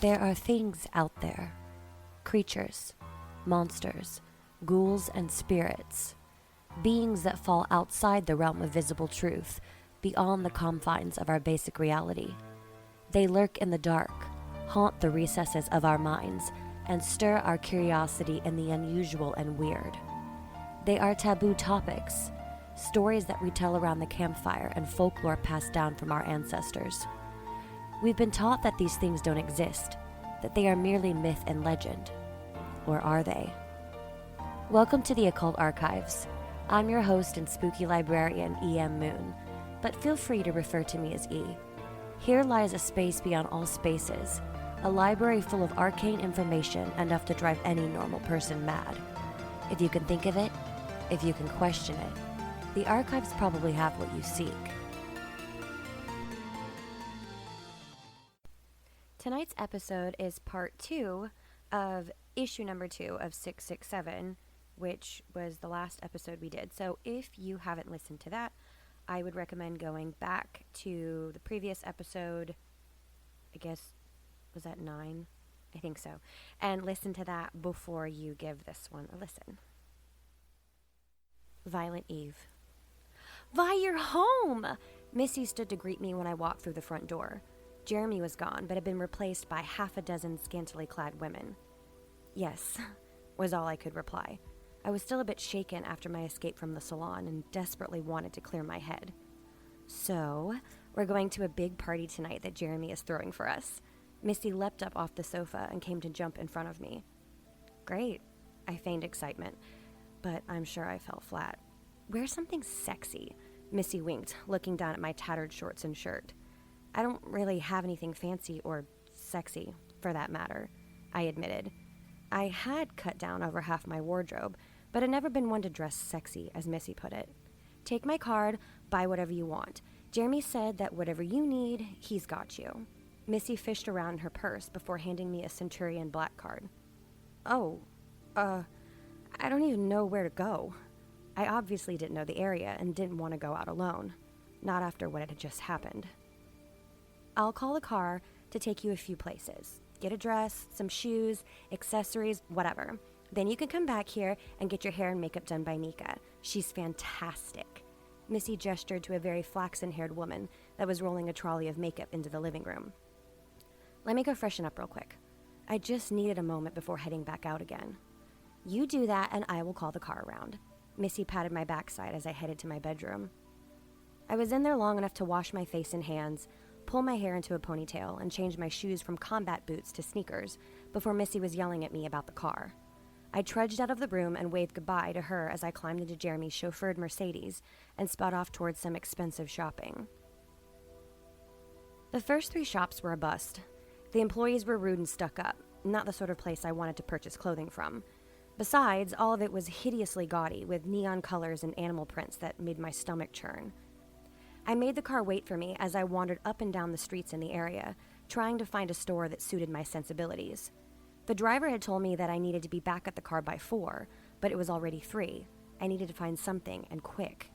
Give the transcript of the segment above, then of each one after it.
There are things out there, creatures, monsters, ghouls and spirits, beings that fall outside the realm of visible truth, beyond the confines of our basic reality. They lurk in the dark, haunt the recesses of our minds, and stir our curiosity in the unusual and weird. They are taboo topics, stories that we tell around the campfire and folklore passed down from our ancestors. We've been taught that these things don't exist, that they are merely myth and legend. Or are they? Welcome to the Occult Archives. I'm your host and spooky librarian, E.M. Moon, but feel free to refer to me as E. Here lies a space beyond all spaces, a library full of arcane information enough to drive any normal person mad. If you can think of it, if you can question it, the archives probably have what you seek. Tonight's episode is part 2 of issue number 2 of 667, which was the last episode we did. So if you haven't listened to that, I would recommend going back to the previous episode, I guess, was that 9? I think so. And listen to that before you give this one a listen. Violent Eve. Vi, you're home! Missy stood to greet me when I walked through the front door. Jeremy was gone, but had been replaced by half a dozen scantily clad women. Yes, was all I could reply. I was still a bit shaken after my escape from the salon and desperately wanted to clear my head. So, we're going to a big party tonight that Jeremy is throwing for us. Missy leapt up off the sofa and came to jump in front of me. Great, I feigned excitement, but I'm sure I fell flat. Wear something sexy, Missy winked, looking down at my tattered shorts and shirt. I don't really have anything fancy or sexy, for that matter, I admitted. I had cut down over half my wardrobe, but had never been one to dress sexy, as Missy put it. Take my card, buy whatever you want. Jeremy said that whatever you need, he's got you. Missy fished around in her purse before handing me a Centurion Black card. I don't even know where to go. I obviously didn't know the area and didn't want to go out alone. Not after what had just happened. I'll call a car to take you a few places. Get a dress, some shoes, accessories, whatever. Then you can come back here and get your hair and makeup done by Nika. She's fantastic. Missy gestured to a very flaxen-haired woman that was rolling a trolley of makeup into the living room. Let me go freshen up real quick. I just needed a moment before heading back out again. You do that and I will call the car around. Missy patted my backside as I headed to my bedroom. I was in there long enough to wash my face and hands, pull my hair into a ponytail, and change my shoes from combat boots to sneakers before Missy was yelling at me about the car. I trudged out of the room and waved goodbye to her as I climbed into Jeremy's chauffeured Mercedes and sped off towards some expensive shopping. The first 3 shops were a bust. The employees were rude and stuck up, not the sort of place I wanted to purchase clothing from. Besides, all of it was hideously gaudy, with neon colors and animal prints that made my stomach churn. I made the car wait for me as I wandered up and down the streets in the area, trying to find a store that suited my sensibilities. The driver had told me that I needed to be back at the car by 4, but it was already 3. I needed to find something, and quick.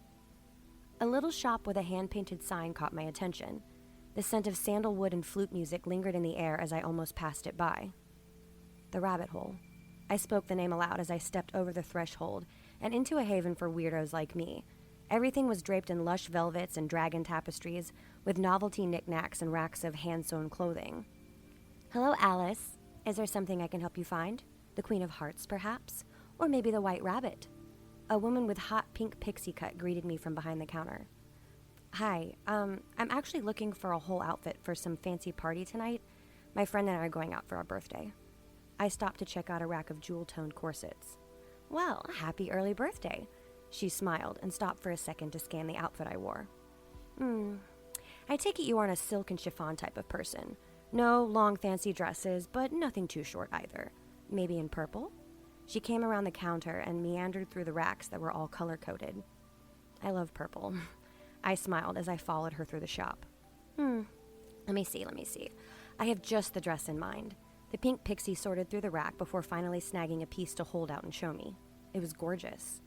A little shop with a hand-painted sign caught my attention. The scent of sandalwood and flute music lingered in the air as I almost passed it by. The Rabbit Hole. I spoke the name aloud as I stepped over the threshold and into a haven for weirdos like me. Everything was draped in lush velvets and dragon tapestries, with novelty knickknacks and racks of hand-sewn clothing. Hello, Alice. Is there something I can help you find? The Queen of Hearts, perhaps? Or maybe the White Rabbit? A woman with hot pink pixie cut greeted me from behind the counter. Hi, I'm actually looking for a whole outfit for some fancy party tonight. My friend and I are going out for our birthday. I stopped to check out a rack of jewel-toned corsets. Well, happy early birthday. She smiled and stopped for a second to scan the outfit I wore. I take it you aren't a silk and chiffon type of person. No long fancy dresses, but nothing too short either. Maybe in purple? She came around the counter and meandered through the racks that were all color-coded. I love purple. I smiled as I followed her through the shop. Let me see. I have just the dress in mind. The pink pixie sorted through the rack before finally snagging a piece to hold out and show me. It was gorgeous.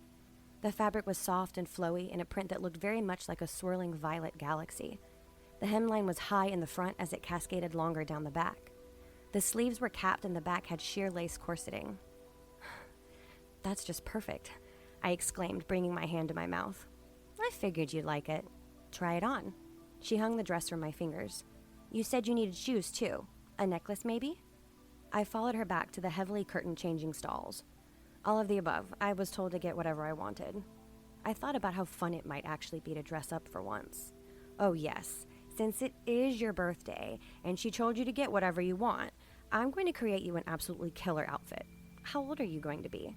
The fabric was soft and flowy in a print that looked very much like a swirling violet galaxy. The hemline was high in the front as it cascaded longer down the back. The sleeves were capped and the back had sheer lace corseting. "That's just perfect," I exclaimed, bringing my hand to my mouth. "I figured you'd like it. Try it on." She hung the dress from my fingers. "You said you needed shoes, too. A necklace, maybe?" I followed her back to the heavily curtained changing stalls. All of the above. I was told to get whatever I wanted. I thought about how fun it might actually be to dress up for once. "Oh, yes. Since it is your birthday, and she told you to get whatever you want, I'm going to create you an absolutely killer outfit. How old are you going to be?"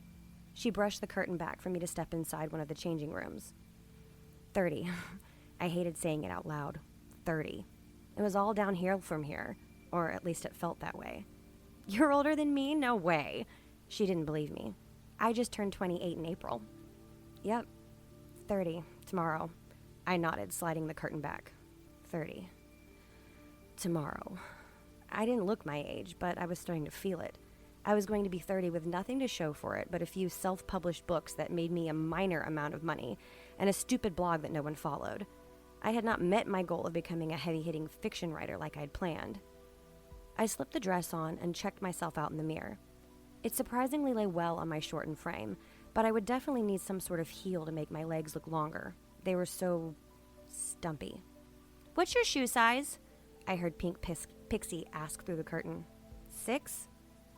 She brushed the curtain back for me to step inside one of the changing rooms. 30. I hated saying it out loud. 30. It was all downhill from here, or at least it felt that way. "You're older than me? No way." She didn't believe me. "I just turned 28 in April." "Yep. 30. Tomorrow." I nodded, sliding the curtain back. 30. Tomorrow. I didn't look my age, but I was starting to feel it. I was going to be 30 with nothing to show for it but a few self-published books that made me a minor amount of money and a stupid blog that no one followed. I had not met my goal of becoming a heavy-hitting fiction writer like I'd planned. I slipped the dress on and checked myself out in the mirror. It surprisingly lay well on my shortened frame, but I would definitely need some sort of heel to make my legs look longer. They were so stumpy. "What's your shoe size?" I heard Pink Pixie ask through the curtain. 6?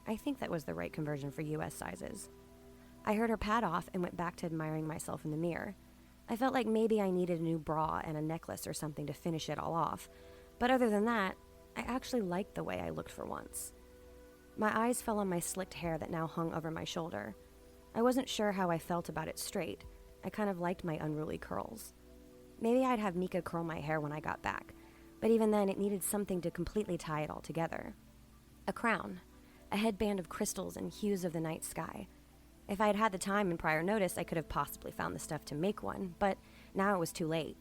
I think that was the right conversion for US sizes. I heard her pad off and went back to admiring myself in the mirror. I felt like maybe I needed a new bra and a necklace or something to finish it all off, but other than that, I actually liked the way I looked for once. My eyes fell on my slicked hair that now hung over my shoulder. I wasn't sure how I felt about it straight. I kind of liked my unruly curls. Maybe I'd have Nika curl my hair when I got back, but even then it needed something to completely tie it all together. A crown, a headband of crystals and hues of the night sky. If I had had the time and prior notice, I could have possibly found the stuff to make one, but now it was too late.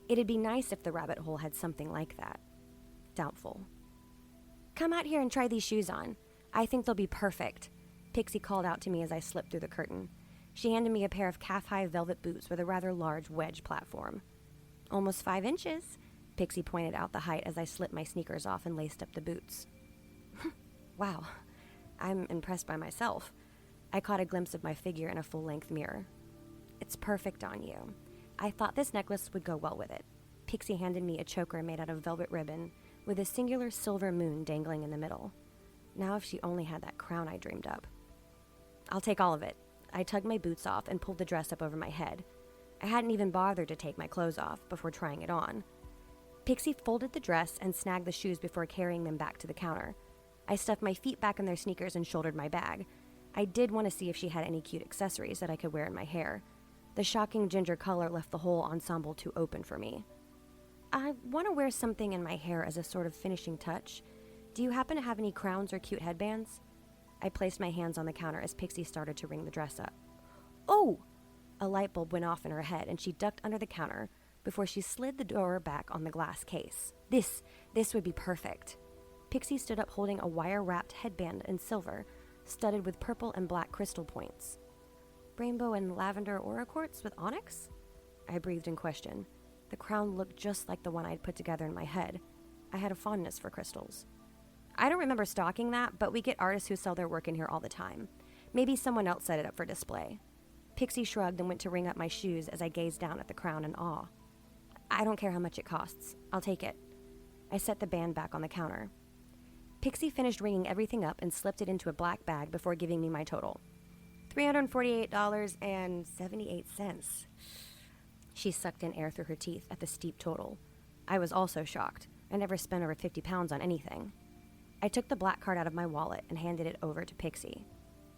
It'd be nice if the rabbit hole had something like that. Doubtful. "Come out here and try these shoes on. I think they'll be perfect," Pixie called out to me as I slipped through the curtain. She handed me a pair of calf-high velvet boots with a rather large wedge platform. "Almost 5 inches, Pixie pointed out the height as I slipped my sneakers off and laced up the boots. Wow, I'm impressed by myself. I caught a glimpse of my figure in a full-length mirror. "It's perfect on you. I thought this necklace would go well with it." Pixie handed me a choker made out of velvet ribbon with a singular silver moon dangling in the middle. Now if she only had that crown I dreamed up. "I'll take all of it." I tugged my boots off and pulled the dress up over my head. I hadn't even bothered to take my clothes off before trying it on. Pixie folded the dress and snagged the shoes before carrying them back to the counter. I stuffed my feet back in their sneakers and shouldered my bag. I did want to see if she had any cute accessories that I could wear in my hair. The shocking ginger color left the whole ensemble too open for me. "I want to wear something in my hair as a sort of finishing touch. Do you happen to have any crowns or cute headbands?" I placed my hands on the counter as Pixie started to ring the dress up. "Oh!" A light bulb went off in her head and she ducked under the counter before she slid the door back on the glass case. This would be perfect." Pixie stood up holding a wire-wrapped headband in silver, studded with purple and black crystal points. "Rainbow and lavender aura quartz with onyx?" I breathed in question. The crown looked just like the one I'd put together in my head. I had a fondness for crystals. "I don't remember stalking that, but we get artists who sell their work in here all the time. Maybe someone else set it up for display." Pixie shrugged and went to ring up my shoes as I gazed down at the crown in awe. "I don't care how much it costs. I'll take it." I set the band back on the counter. Pixie finished ringing everything up and slipped it into a black bag before giving me my total. $348.78. She sucked in air through her teeth at the steep total. I was also shocked. I never spent over 50 pounds on anything. I took the black card out of my wallet and handed it over to Pixie.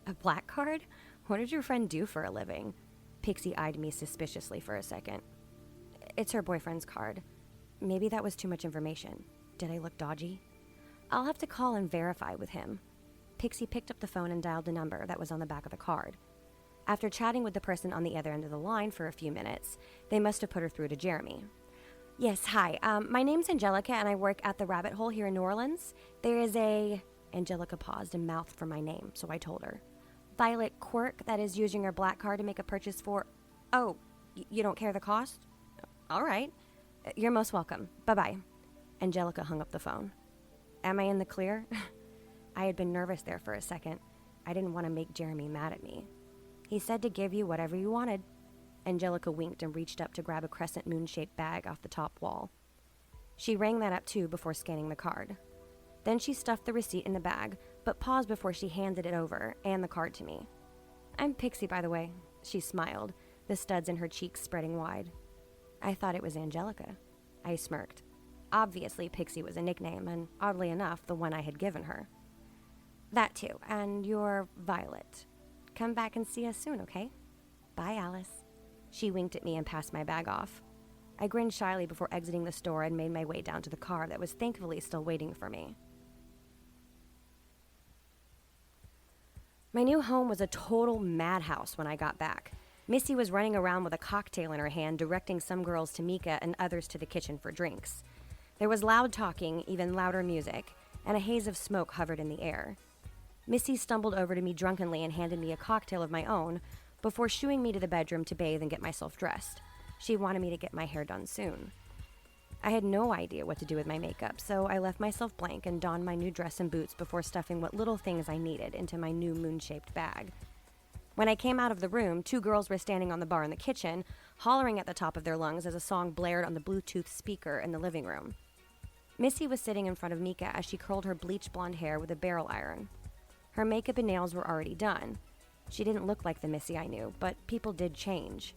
"A black card? What did your friend do for a living?" Pixie eyed me suspiciously for a second. "It's her boyfriend's card. Maybe that was too much information. Did I look dodgy?" "I'll have to call and verify with him." Pixie picked up the phone and dialed the number that was on the back of the card. After chatting with the person on the other end of the line for a few minutes, they must have put her through to Jeremy. "Yes, hi. My name's Angelica, and I work at the Rabbit Hole here in New Orleans. There is a..." Angelica paused and mouthed for my name, so I told her. "Violet Quirk that is using her black card to make a purchase for..." "Oh, you don't care the cost? All right. You're most welcome. Bye-bye." Angelica hung up the phone. "Am I in the clear?" I had been nervous there for a second. I didn't want to make Jeremy mad at me. He said to give you whatever you wanted. Angelica winked and reached up to grab a crescent moon-shaped bag off the top wall. She rang that up too before scanning the card. Then she stuffed the receipt in the bag, but paused before she handed it over and the card to me. I'm Pixie, by the way. She smiled, the studs in her cheeks spreading wide. I thought it was Angelica. I smirked. Obviously, Pixie was a nickname, and oddly enough, the one I had given her. That too, and you're Violet. Come back and see us soon, okay? Bye, Alice. She winked at me and passed my bag off. I grinned shyly before exiting the store and made my way down to the car that was thankfully still waiting for me. My new home was a total madhouse when I got back. Missy was running around with a cocktail in her hand, directing some girls to Mika and others to the kitchen for drinks. There was loud talking, even louder music, and a haze of smoke hovered in the air. Missy stumbled over to me drunkenly and handed me a cocktail of my own before shooing me to the bedroom to bathe and get myself dressed. She wanted me to get my hair done soon. I had no idea what to do with my makeup, so I left myself blank and donned my new dress and boots before stuffing what little things I needed into my new moon-shaped bag. When I came out of the room, 2 girls were standing on the bar in the kitchen, hollering at the top of their lungs as a song blared on the Bluetooth speaker in the living room. Missy was sitting in front of Mika as she curled her bleach blonde hair with a barrel iron. Her makeup and nails were already done. She didn't look like the Missy I knew, but people did change.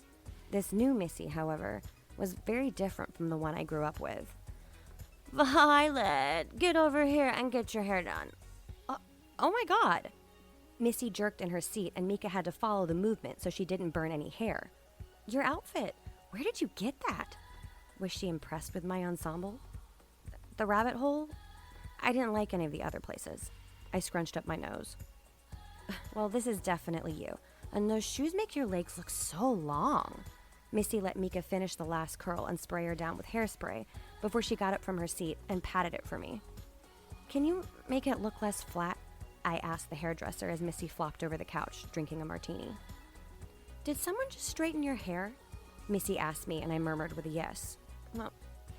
This new Missy, however, was very different from the one I grew up with. Violet, get over here and get your hair done. Oh my God. Missy jerked in her seat and Mika had to follow the movement so she didn't burn any hair. Your outfit, where did you get that? Was she impressed with my ensemble? The rabbit hole? I didn't like any of the other places. I scrunched up my nose. Well, this is definitely you. And those shoes make your legs look so long. Missy let Mika finish the last curl and spray her down with hairspray before she got up from her seat and patted it for me. Can you make it look less flat? I asked the hairdresser as Missy flopped over the couch, drinking a martini. Did someone just straighten your hair? Missy asked me, and I murmured with a yes. Well,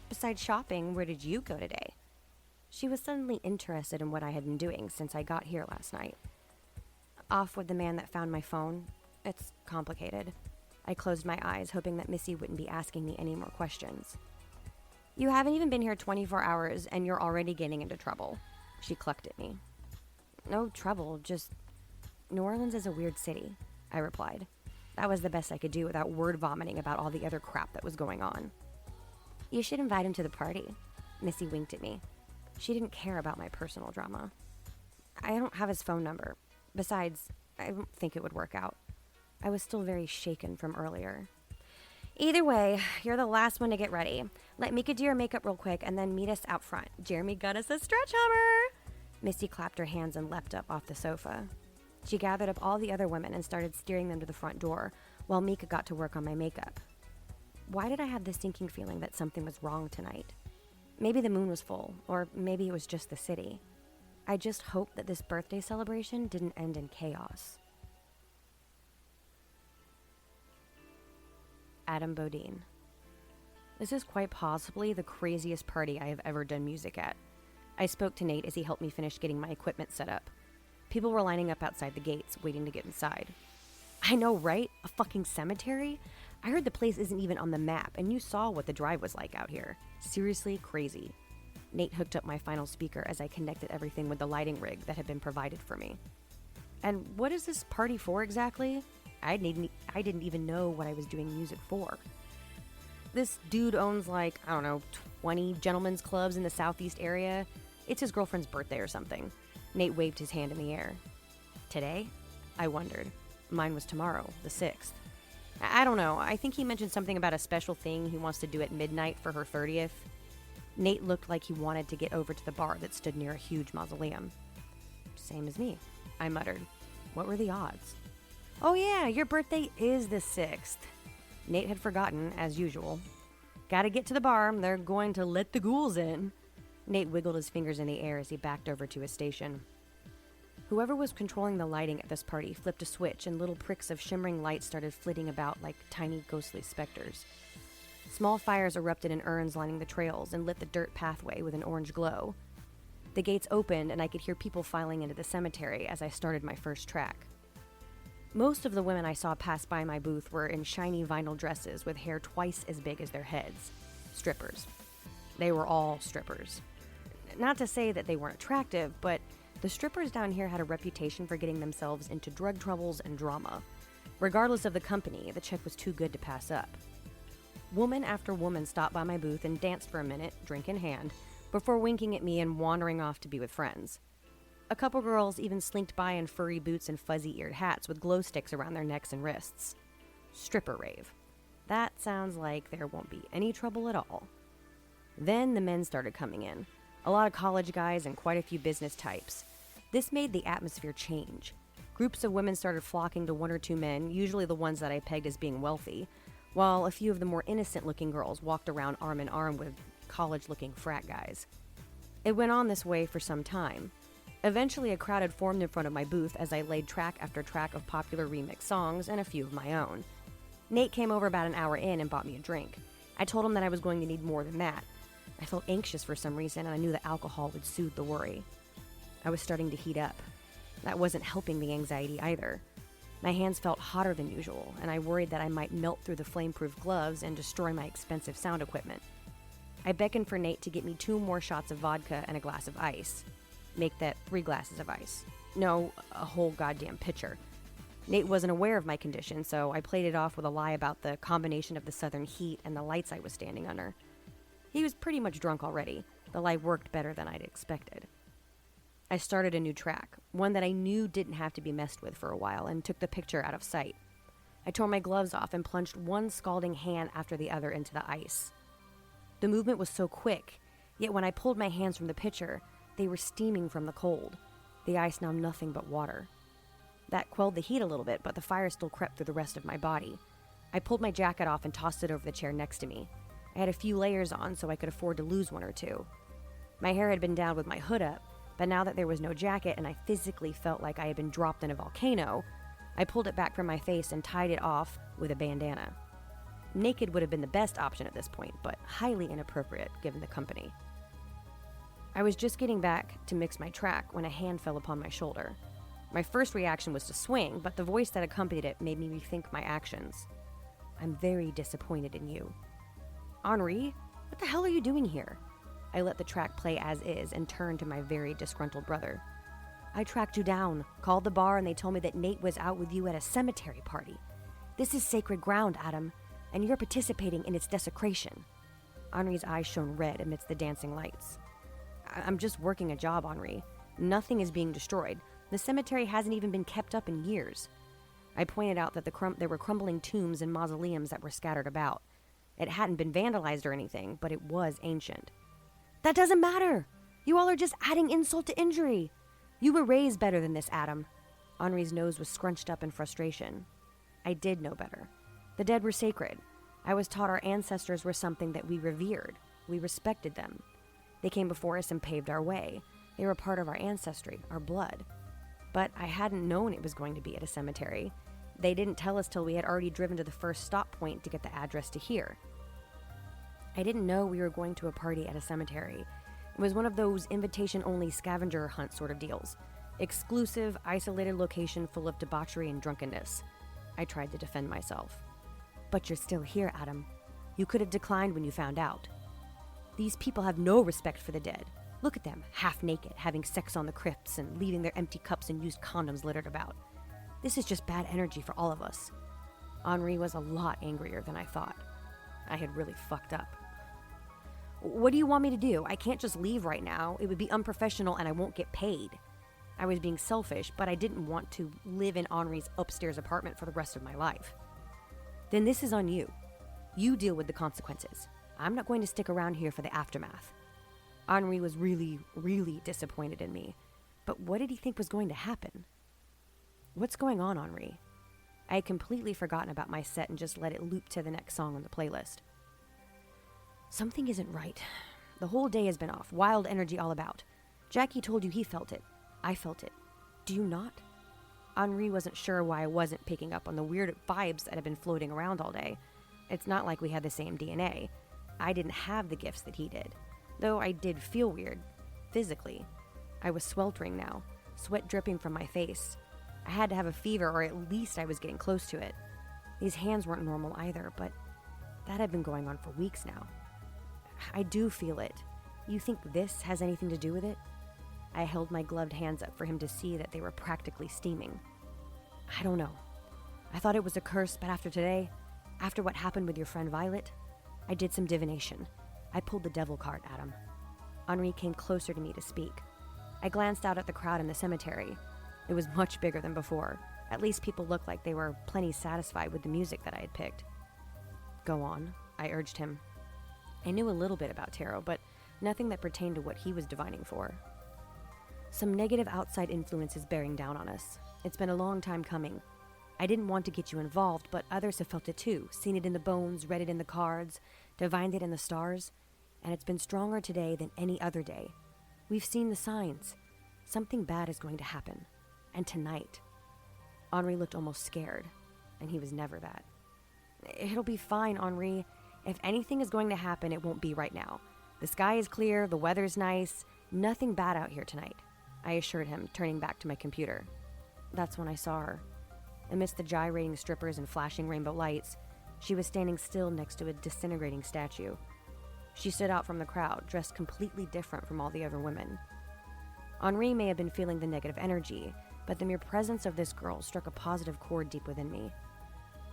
besides shopping, where did you go today? She was suddenly interested in what I had been doing since I got here last night. Off with the man that found my phone. It's complicated. I closed my eyes, hoping that Missy wouldn't be asking me any more questions. You haven't even been here 24 hours, and you're already getting into trouble. She clucked at me. No trouble, just... New Orleans is a weird city, I replied. That was the best I could do without word vomiting about all the other crap that was going on. You should invite him to the party. Missy winked at me. She didn't care about my personal drama. I don't have his phone number. Besides, I don't think it would work out. I was still very shaken from earlier. Either way, you're the last one to get ready. Let Mika do your makeup real quick and then meet us out front. Jeremy got us a stretch hammer. Missy clapped her hands and leapt up off the sofa. She gathered up all the other women and started steering them to the front door while Mika got to work on my makeup. Why did I have this sinking feeling that something was wrong tonight? Maybe the moon was full, or maybe it was just the city. I just hoped that this birthday celebration didn't end in chaos. Adam Bodine. This is quite possibly the craziest party I have ever done music at. I spoke to Nate as he helped me finish getting my equipment set up. People were lining up outside the gates, waiting to get inside. I know, right? A fucking cemetery? I heard the place isn't even on the map, and you saw what the drive was like out here. Seriously crazy. Nate hooked up my final speaker as I connected everything with the lighting rig that had been provided for me. And what is this party for exactly? I didn't even know what I was doing music for. This dude owns 20 gentlemen's clubs in the southeast area. It's his girlfriend's birthday or something. Nate waved his hand in the air. Today? I wondered. Mine was tomorrow, the 6th. I don't know. I think he mentioned something about a special thing he wants to do at midnight for her 30th. Nate looked like he wanted to get over to the bar that stood near a huge mausoleum. Same as me, I muttered. What were the odds? Oh yeah, your birthday is the 6th. Nate had forgotten, as usual. Gotta get to the bar. They're going to let the ghouls in. Nate wiggled his fingers in the air as he backed over to his station. Whoever was controlling the lighting at this party flipped a switch and little pricks of shimmering light started flitting about like tiny ghostly specters. Small fires erupted in urns lining the trails and lit the dirt pathway with an orange glow. The gates opened and I could hear people filing into the cemetery as I started my first track. Most of the women I saw pass by my booth were in shiny vinyl dresses with hair twice as big as their heads. Strippers. They were all strippers. Not to say that they weren't attractive, but the strippers down here had a reputation for getting themselves into drug troubles and drama. Regardless of the company, the check was too good to pass up. Woman after woman stopped by my booth and danced for a minute, drink in hand, before winking at me and wandering off to be with friends. A couple girls even slinked by in furry boots and fuzzy-eared hats with glow sticks around their necks and wrists. Stripper rave. That sounds like there won't be any trouble at all. Then the men started coming in. A lot of college guys and quite a few business types. This made the atmosphere change. Groups of women started flocking to one or two men, usually the ones that I pegged as being wealthy, while a few of the more innocent-looking girls walked around arm in arm with college-looking frat guys. It went on this way for some time. Eventually, a crowd had formed in front of my booth as I laid track after track of popular remix songs and a few of my own. Nate came over about an hour in and bought me a drink. I told him that I was going to need more than that. I felt anxious for some reason, and I knew that alcohol would soothe the worry. I was starting to heat up. That wasn't helping the anxiety either. My hands felt hotter than usual, and I worried that I might melt through the flame-proof gloves and destroy my expensive sound equipment. I beckoned for Nate to get me 2 more shots of vodka and a glass of ice. Make that 3 glasses of ice. No, a whole goddamn pitcher. Nate wasn't aware of my condition, so I played it off with a lie about the combination of the southern heat and the lights I was standing under. He was pretty much drunk already. The lie worked better than I'd expected. I started a new track, one that I knew didn't have to be messed with for a while, and took the picture out of sight. I tore my gloves off and plunged one scalding hand after the other into the ice. The movement was so quick, yet when I pulled my hands from the pitcher, they were steaming from the cold. The ice now nothing but water. That quelled the heat a little bit, but the fire still crept through the rest of my body. I pulled my jacket off and tossed it over the chair next to me. I had a few layers on so I could afford to lose 1 or 2. My hair had been down with my hood up, but now that there was no jacket and I physically felt like I had been dropped in a volcano, I pulled it back from my face and tied it off with a bandana. Naked would have been the best option at this point, but highly inappropriate given the company. I was just getting back to mix my track when a hand fell upon my shoulder. My first reaction was to swing, but the voice that accompanied it made me rethink my actions. "I'm very disappointed in you." "Henri, what the hell are you doing here?" I let the track play as is and turned to my very disgruntled brother. "I tracked you down, called the bar, and they told me that Nate was out with you at a cemetery party. This is sacred ground, Adam, and you're participating in its desecration." Henri's eyes shone red amidst the dancing lights. "I'm just working a job, Henri. Nothing is being destroyed. The cemetery hasn't even been kept up in years." I pointed out that there were crumbling tombs and mausoleums that were scattered about. It hadn't been vandalized or anything, but it was ancient. "That doesn't matter! You all are just adding insult to injury! You were raised better than this, Adam." Henri's nose was scrunched up in frustration. I did know better. The dead were sacred. I was taught our ancestors were something that we revered. We respected them. They came before us and paved our way. They were part of our ancestry, our blood. But I hadn't known it was going to be at a cemetery. They didn't tell us till we had already driven to the first stop point to get the address to here. I didn't know we were going to a party at a cemetery. It was one of those invitation-only scavenger hunt sort of deals. Exclusive, isolated location full of debauchery and drunkenness. I tried to defend myself. "But you're still here, Adam. You could have declined when you found out. These people have no respect for the dead. Look at them, half naked, having sex on the crypts and leaving their empty cups and used condoms littered about. This is just bad energy for all of us." Henri was a lot angrier than I thought. I had really fucked up. "What do you want me to do? I can't just leave right now. It would be unprofessional and I won't get paid." I was being selfish, but I didn't want to live in Henri's upstairs apartment for the rest of my life. "Then this is on you. You deal with the consequences. I'm not going to stick around here for the aftermath." Henri was really, really disappointed in me. But what did he think was going to happen? "What's going on, Henri?" I had completely forgotten about my set and just let it loop to the next song on the playlist. "Something isn't right. The whole day has been off. Wild energy all about. Jackie told you he felt it. I felt it. Do you not?" Henri wasn't sure why I wasn't picking up on the weird vibes that had been floating around all day. It's not like we had the same DNA. I didn't have the gifts that he did. Though I did feel weird. Physically. I was sweltering now, sweat dripping from my face. I had to have a fever, or at least I was getting close to it. These hands weren't normal either, but that had been going on for weeks now. I do feel it. You think this has anything to do with it? I held my gloved hands up for him to see that they were practically steaming. I don't know. I thought it was a curse, but after today, after what happened with your friend Violet, I did some divination. I pulled the devil card at him. Henri came closer to me to speak. I glanced out at the crowd in the cemetery. It was much bigger than before. At least people looked like they were plenty satisfied with the music that I had picked. Go on, I urged him. I knew a little bit about tarot, but nothing that pertained to what he was divining for. Some negative outside influence is bearing down on us. It's been a long time coming. I didn't want to get you involved, but others have felt it too, seen it in the bones, read it in the cards, divined it in the stars, and it's been stronger today than any other day. We've seen the signs. Something bad is going to happen. And tonight. Henri looked almost scared, and he was never that. It'll be fine, Henri. If anything is going to happen, it won't be right now. The sky is clear, the weather's nice, nothing bad out here tonight, I assured him, turning back to my computer. That's when I saw her. Amidst the gyrating strippers and flashing rainbow lights, she was standing still next to a disintegrating statue. She stood out from the crowd, dressed completely different from all the other women. Henri may have been feeling the negative energy, but the mere presence of this girl struck a positive chord deep within me.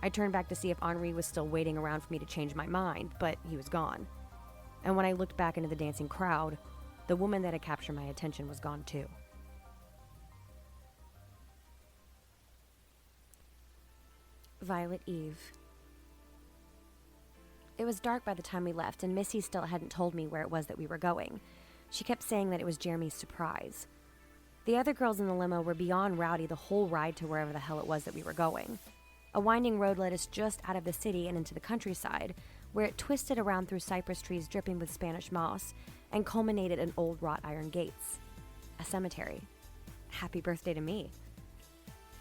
I turned back to see if Henri was still waiting around for me to change my mind, but he was gone. And when I looked back into the dancing crowd, the woman that had captured my attention was gone too. Violet Eve. It was dark by the time we left, and Missy still hadn't told me where it was that we were going. She kept saying that it was Jeremy's surprise. The other girls in the limo were beyond rowdy the whole ride to wherever the hell it was that we were going. A winding road led us just out of the city and into the countryside, where it twisted around through cypress trees dripping with Spanish moss and culminated in old wrought iron gates. A cemetery. Happy birthday to me.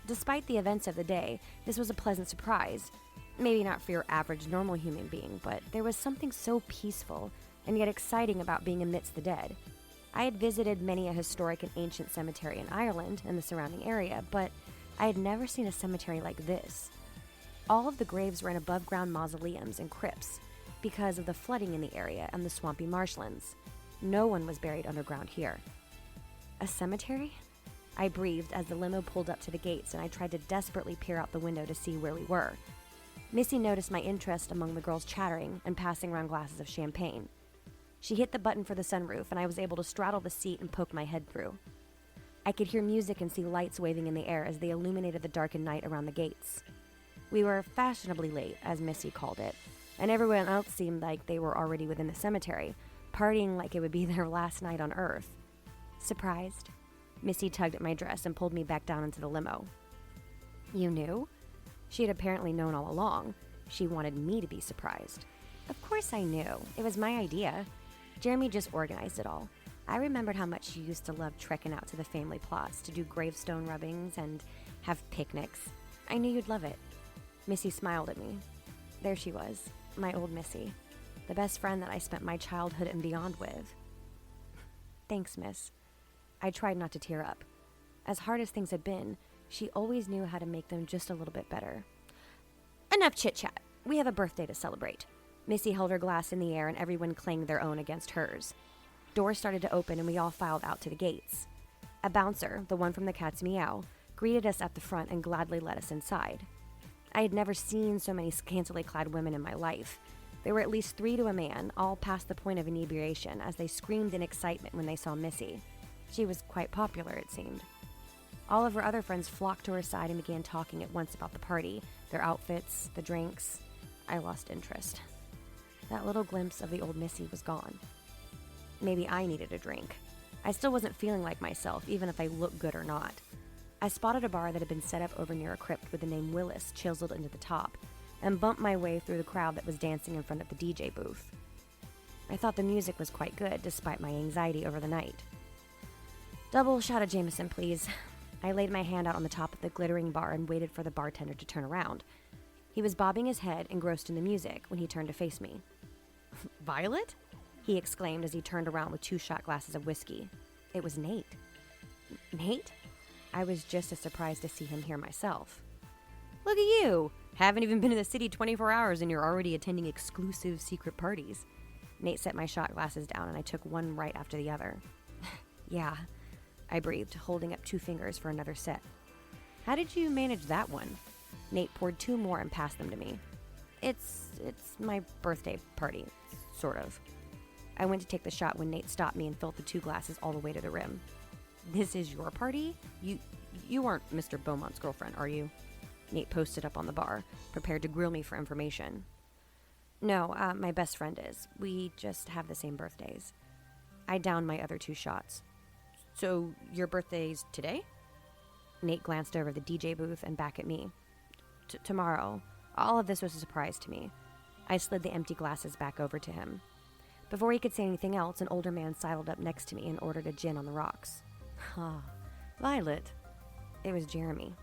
Despite the events of the day, this was a pleasant surprise. Maybe not for your average normal human being, but there was something so peaceful and yet exciting about being amidst the dead. I had visited many a historic and ancient cemetery in Ireland and the surrounding area, but I had never seen a cemetery like this. All of the graves were in above-ground mausoleums and crypts because of the flooding in the area and the swampy marshlands. No one was buried underground here. A cemetery? I breathed as the limo pulled up to the gates, and I tried to desperately peer out the window to see where we were. Missy noticed my interest among the girls chattering and passing around glasses of champagne. She hit the button for the sunroof, and I was able to straddle the seat and poke my head through. I could hear music and see lights waving in the air as they illuminated the darkened night around the gates. We were fashionably late, as Missy called it, and everyone else seemed like they were already within the cemetery, partying like it would be their last night on Earth. Surprised? Missy tugged at my dress and pulled me back down into the limo. You knew? She had apparently known all along. She wanted me to be surprised. Of course I knew. It was my idea. Jeremy just organized it all. I remembered how much you used to love trekking out to the family plots to do gravestone rubbings and have picnics. I knew you'd love it. Missy smiled at me. There she was, my old Missy, the best friend that I spent my childhood and beyond with. Thanks, miss. I tried not to tear up. As hard as things had been, she always knew how to make them just a little bit better. Enough chit-chat. We have a birthday to celebrate. Missy held her glass in the air and everyone clanged their own against hers. Doors started to open and we all filed out to the gates. A bouncer, the one from the Cat's Meow, greeted us at the front and gladly let us inside. I had never seen so many scantily clad women in my life. There were at least 3 to a man, all past the point of inebriation, as they screamed in excitement when they saw Missy. She was quite popular, it seemed. All of her other friends flocked to her side and began talking at once about the party, their outfits, the drinks. I lost interest. That little glimpse of the old Missy was gone. Maybe I needed a drink. I still wasn't feeling like myself, even if I looked good or not. I spotted a bar that had been set up over near a crypt with the name Willis chiseled into the top, and bumped my way through the crowd that was dancing in front of the DJ booth. I thought the music was quite good, despite my anxiety over the night. Double shot of Jameson, please. I laid my hand out on the top of the glittering bar and waited for the bartender to turn around. He was bobbing his head, engrossed in the music, when he turned to face me. Violet? He exclaimed as he turned around with 2 shot glasses of whiskey. It was Nate. Nate? I was just as surprised to see him here myself. Look at you! Haven't even been in the city 24 hours and you're already attending exclusive secret parties. Nate set my shot glasses down and I took one right after the other. Yeah, I breathed, holding up 2 fingers for another set. How did you manage that one? Nate poured 2 more and passed them to me. It's my birthday party, sort of. I went to take the shot when Nate stopped me and filled the 2 glasses all the way to the rim. This is your party? You aren't Mr. Beaumont's girlfriend, are you? Nate posted up on the bar, prepared to grill me for information. No, my best friend is. We just have the same birthdays. I downed my other 2 shots. So, your birthday's today? Nate glanced over the DJ booth and back at me. Tomorrow. All of this was a surprise to me. I slid the empty glasses back over to him. Before he could say anything else, an older man sidled up next to me and ordered a gin on the rocks. Ah, Violet. It was Jeremy.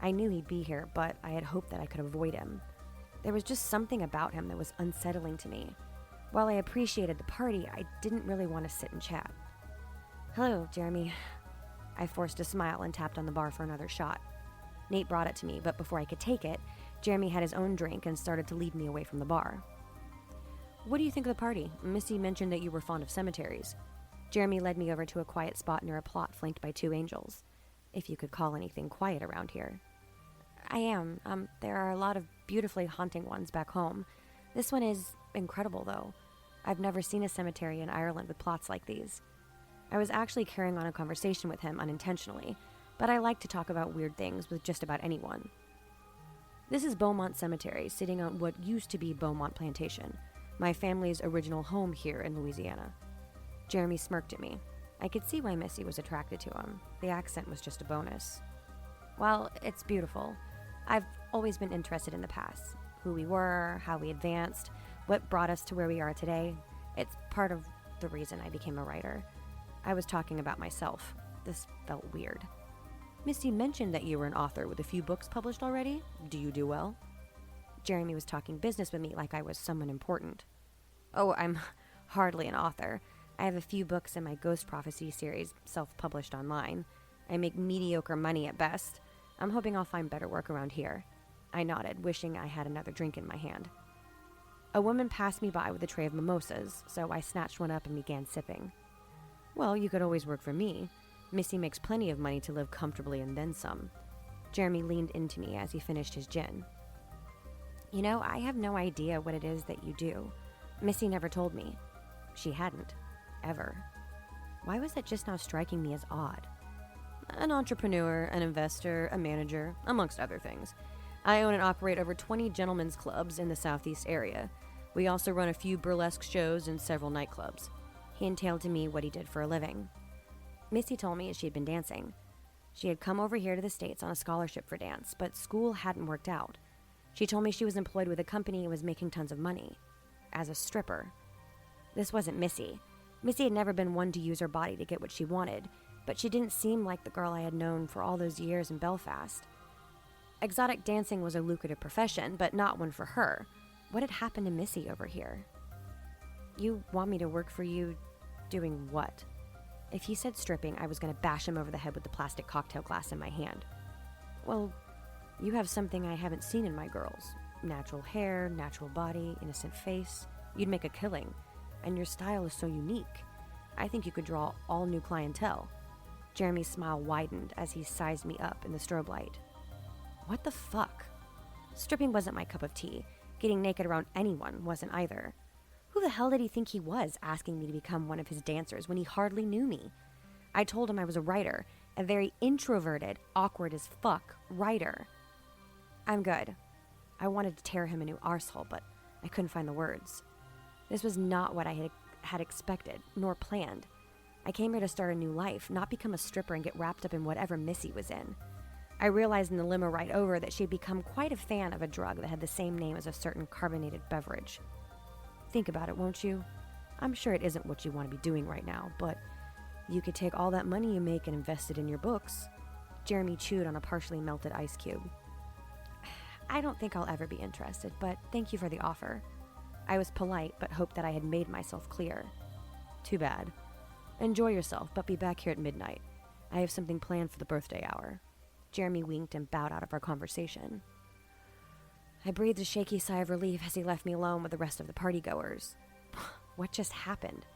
I knew he'd be here, but I had hoped that I could avoid him. There was just something about him that was unsettling to me. While I appreciated the party, I didn't really want to sit and chat. Hello, Jeremy. I forced a smile and tapped on the bar for another shot. Nate brought it to me, but before I could take it, Jeremy had his own drink and started to lead me away from the bar. What do you think of the party? Missy mentioned that you were fond of cemeteries. Jeremy led me over to a quiet spot near a plot flanked by 2 angels. If you could call anything quiet around here. I am. There are a lot of beautifully haunting ones back home. This one is incredible, though. I've never seen a cemetery in Ireland with plots like these. I was actually carrying on a conversation with him unintentionally, but I like to talk about weird things with just about anyone. This is Beaumont Cemetery, sitting on what used to be Beaumont Plantation, my family's original home here in Louisiana. Jeremy smirked at me. I could see why Missy was attracted to him. The accent was just a bonus. Well, it's beautiful. I've always been interested in the past. Who we were, how we advanced, what brought us to where we are today. It's part of the reason I became a writer. I was talking about myself. This felt weird. Missy mentioned that you were an author with a few books published already. Do you do well? Jeremy was talking business with me like I was someone important. Oh, I'm hardly an author. I have a few books in my Ghost Prophecy series, self-published online. I make mediocre money at best. I'm hoping I'll find better work around here. I nodded, wishing I had another drink in my hand. A woman passed me by with a tray of mimosas, so I snatched one up and began sipping. Well, you could always work for me. Missy makes plenty of money to live comfortably and then some. Jeremy leaned into me as he finished his gin. You know, I have no idea what it is that you do. Missy never told me. She hadn't. Ever. Why was that just now striking me as odd? An entrepreneur, an investor, a manager, amongst other things. I own and operate over 20 gentlemen's clubs in the southeast area. We also run a few burlesque shows and several nightclubs. He entailed to me what he did for a living. Missy told me she had been dancing. She had come over here to the States on a scholarship for dance, but school hadn't worked out. She told me she was employed with a company and was making tons of money. As a stripper. This wasn't Missy. Missy had never been one to use her body to get what she wanted, but she didn't seem like the girl I had known for all those years in Belfast. Exotic dancing was a lucrative profession, but not one for her. What had happened to Missy over here? You want me to work for you doing what? If he said stripping, I was going to bash him over the head with the plastic cocktail glass in my hand. Well, you have something I haven't seen in my girls. Natural hair, natural body, innocent face. You'd make a killing. And your style is so unique. I think you could draw all new clientele. Jeremy's smile widened as he sized me up in the strobe light. What the fuck? Stripping wasn't my cup of tea. Getting naked around anyone wasn't either. Who the hell did he think he was, asking me to become one of his dancers when he hardly knew me? I told him I was a writer, a very introverted, awkward as fuck writer. I'm good. I wanted to tear him a new arsehole, but I couldn't find the words. This was not what I had expected, nor planned. I came here to start a new life, not become a stripper and get wrapped up in whatever Missy was in. I realized in the limo ride over that she had become quite a fan of a drug that had the same name as a certain carbonated beverage. Think about it, won't you? I'm sure it isn't what you want to be doing right now, but you could take all that money you make and invest it in your books. Jeremy chewed on a partially melted ice cube. I don't think I'll ever be interested, but thank you for the offer. I was polite, but hoped that I had made myself clear. Too bad. Enjoy yourself, but be back here at midnight. I have something planned for the birthday hour. Jeremy winked and bowed out of our conversation. I breathed a shaky sigh of relief as he left me alone with the rest of the partygoers. What just happened?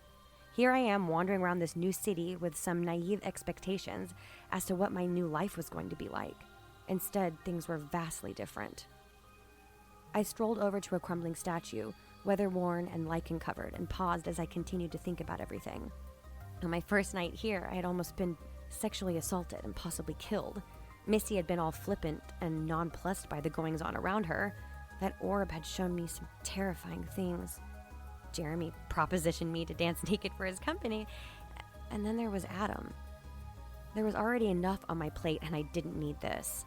Here I am wandering around this new city with some naive expectations as to what my new life was going to be like. Instead, things were vastly different. I strolled over to a crumbling statue, weather-worn and lichen-covered, and paused as I continued to think about everything. On my first night here, I had almost been sexually assaulted and possibly killed. Missy had been all flippant and nonplussed by the goings-on around her. That orb had shown me some terrifying things. Jeremy propositioned me to dance naked for his company, and then there was Adam. There was already enough on my plate, and I didn't need this.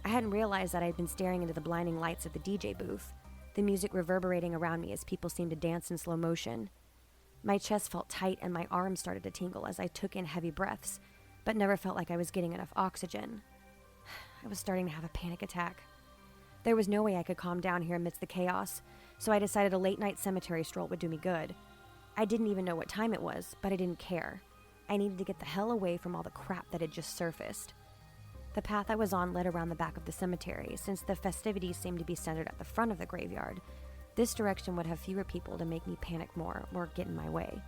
I hadn't realized that I had been staring into the blinding lights of the DJ booth, the music reverberating around me as people seemed to dance in slow motion. My chest felt tight and my arms started to tingle as I took in heavy breaths, but never felt like I was getting enough oxygen. I was starting to have a panic attack. There was no way I could calm down here amidst the chaos, so I decided a late-night cemetery stroll would do me good. I didn't even know what time it was, but I didn't care. I needed to get the hell away from all the crap that had just surfaced. The path I was on led around the back of the cemetery, since the festivities seemed to be centered at the front of the graveyard. This direction would have fewer people to make me panic more or get in my way.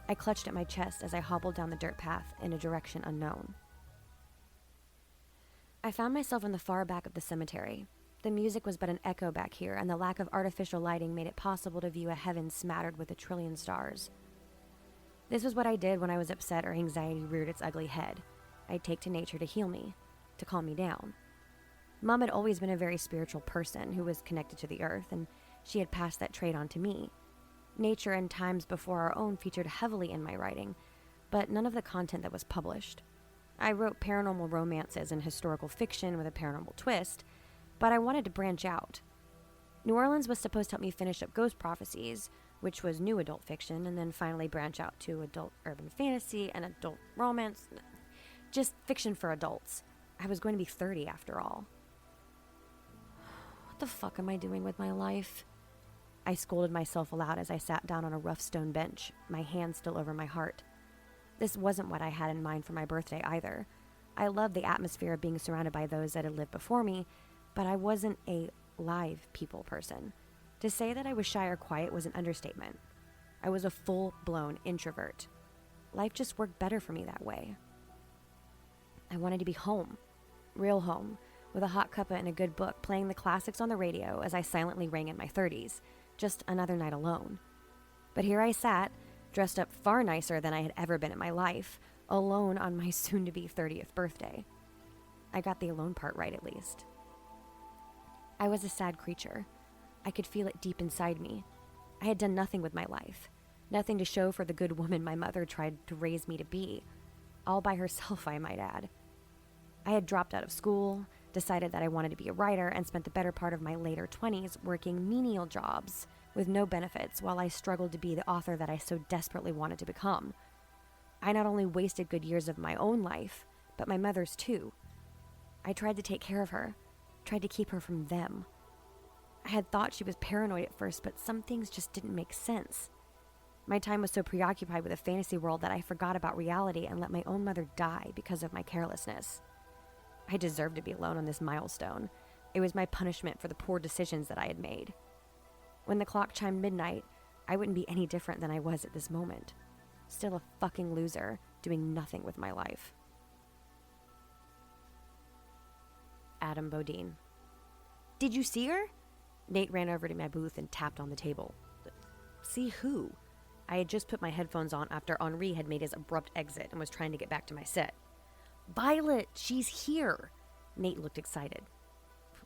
I clutched at my chest as I hobbled down the dirt path in a direction unknown. I found myself in the far back of the cemetery. The music was but an echo back here, and the lack of artificial lighting made it possible to view a heaven smattered with a trillion stars. This was what I did when I was upset or anxiety reared its ugly head. I'd take to nature to heal me, to calm me down. Mom had always been a very spiritual person who was connected to the earth, and she had passed that trait on to me. Nature and times before our own featured heavily in my writing, but none of the content that was published. I wrote paranormal romances and historical fiction with a paranormal twist, but I wanted to branch out. New Orleans was supposed to help me finish up Ghost Prophecies, which was new adult fiction, and then finally branch out to adult urban fantasy and adult romance. Just fiction for adults. I was going to be 30 after all. What the fuck am I doing with my life? I scolded myself aloud as I sat down on a rough stone bench, my hand still over my heart. This wasn't what I had in mind for my birthday either. I loved the atmosphere of being surrounded by those that had lived before me, but I wasn't a live people person. To say that I was shy or quiet was an understatement. I was a full-blown introvert. Life just worked better for me that way. I wanted to be home, real home, with a hot cuppa and a good book, playing the classics on the radio as I silently rang in my 30s, just another night alone. But here I sat, dressed up far nicer than I had ever been in my life, alone on my soon-to-be 30th birthday. I got the alone part right, at least. I was a sad creature. I could feel it deep inside me. I had done nothing with my life, nothing to show for the good woman my mother tried to raise me to be, all by herself, I might add. I had dropped out of school, decided that I wanted to be a writer, and spent the better part of my later 20s working menial jobs with no benefits while I struggled to be the author that I so desperately wanted to become. I not only wasted good years of my own life, but my mother's too. I tried to take care of her, tried to keep her from them. I had thought she was paranoid at first, but some things just didn't make sense. My time was so preoccupied with a fantasy world that I forgot about reality and let my own mother die because of my carelessness. I deserved to be alone on this milestone. It was my punishment for the poor decisions that I had made. When the clock chimed midnight, I wouldn't be any different than I was at this moment. Still a fucking loser, doing nothing with my life. Adam Bodine. Did you see her? Nate ran over to my booth and tapped on the table. See who? I had just put my headphones on after Henri had made his abrupt exit and was trying to get back to my set. Violet, she's here. Nate looked excited.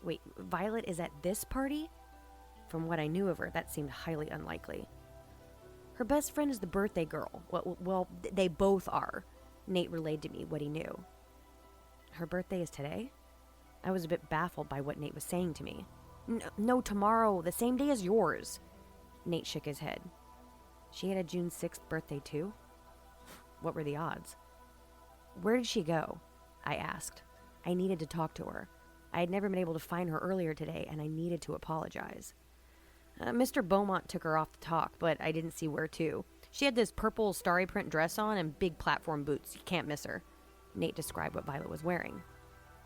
Wait, Violet is at this party? From what I knew of her, that seemed highly unlikely. Her best friend is the birthday girl. Well, they both are. Nate relayed to me what he knew. Her birthday is today? I was a bit baffled by what Nate was saying to me. No, tomorrow, the same day as yours. Nate shook his head. She had a June 6th birthday too? What were the odds? Where did she go? I asked. I needed to talk to her. I had never been able to find her earlier today, and I needed to apologize. Mr. Beaumont took her off the talk, but I didn't see where to. She had this purple starry print dress on and big platform boots. You can't miss her. Nate described what Violet was wearing.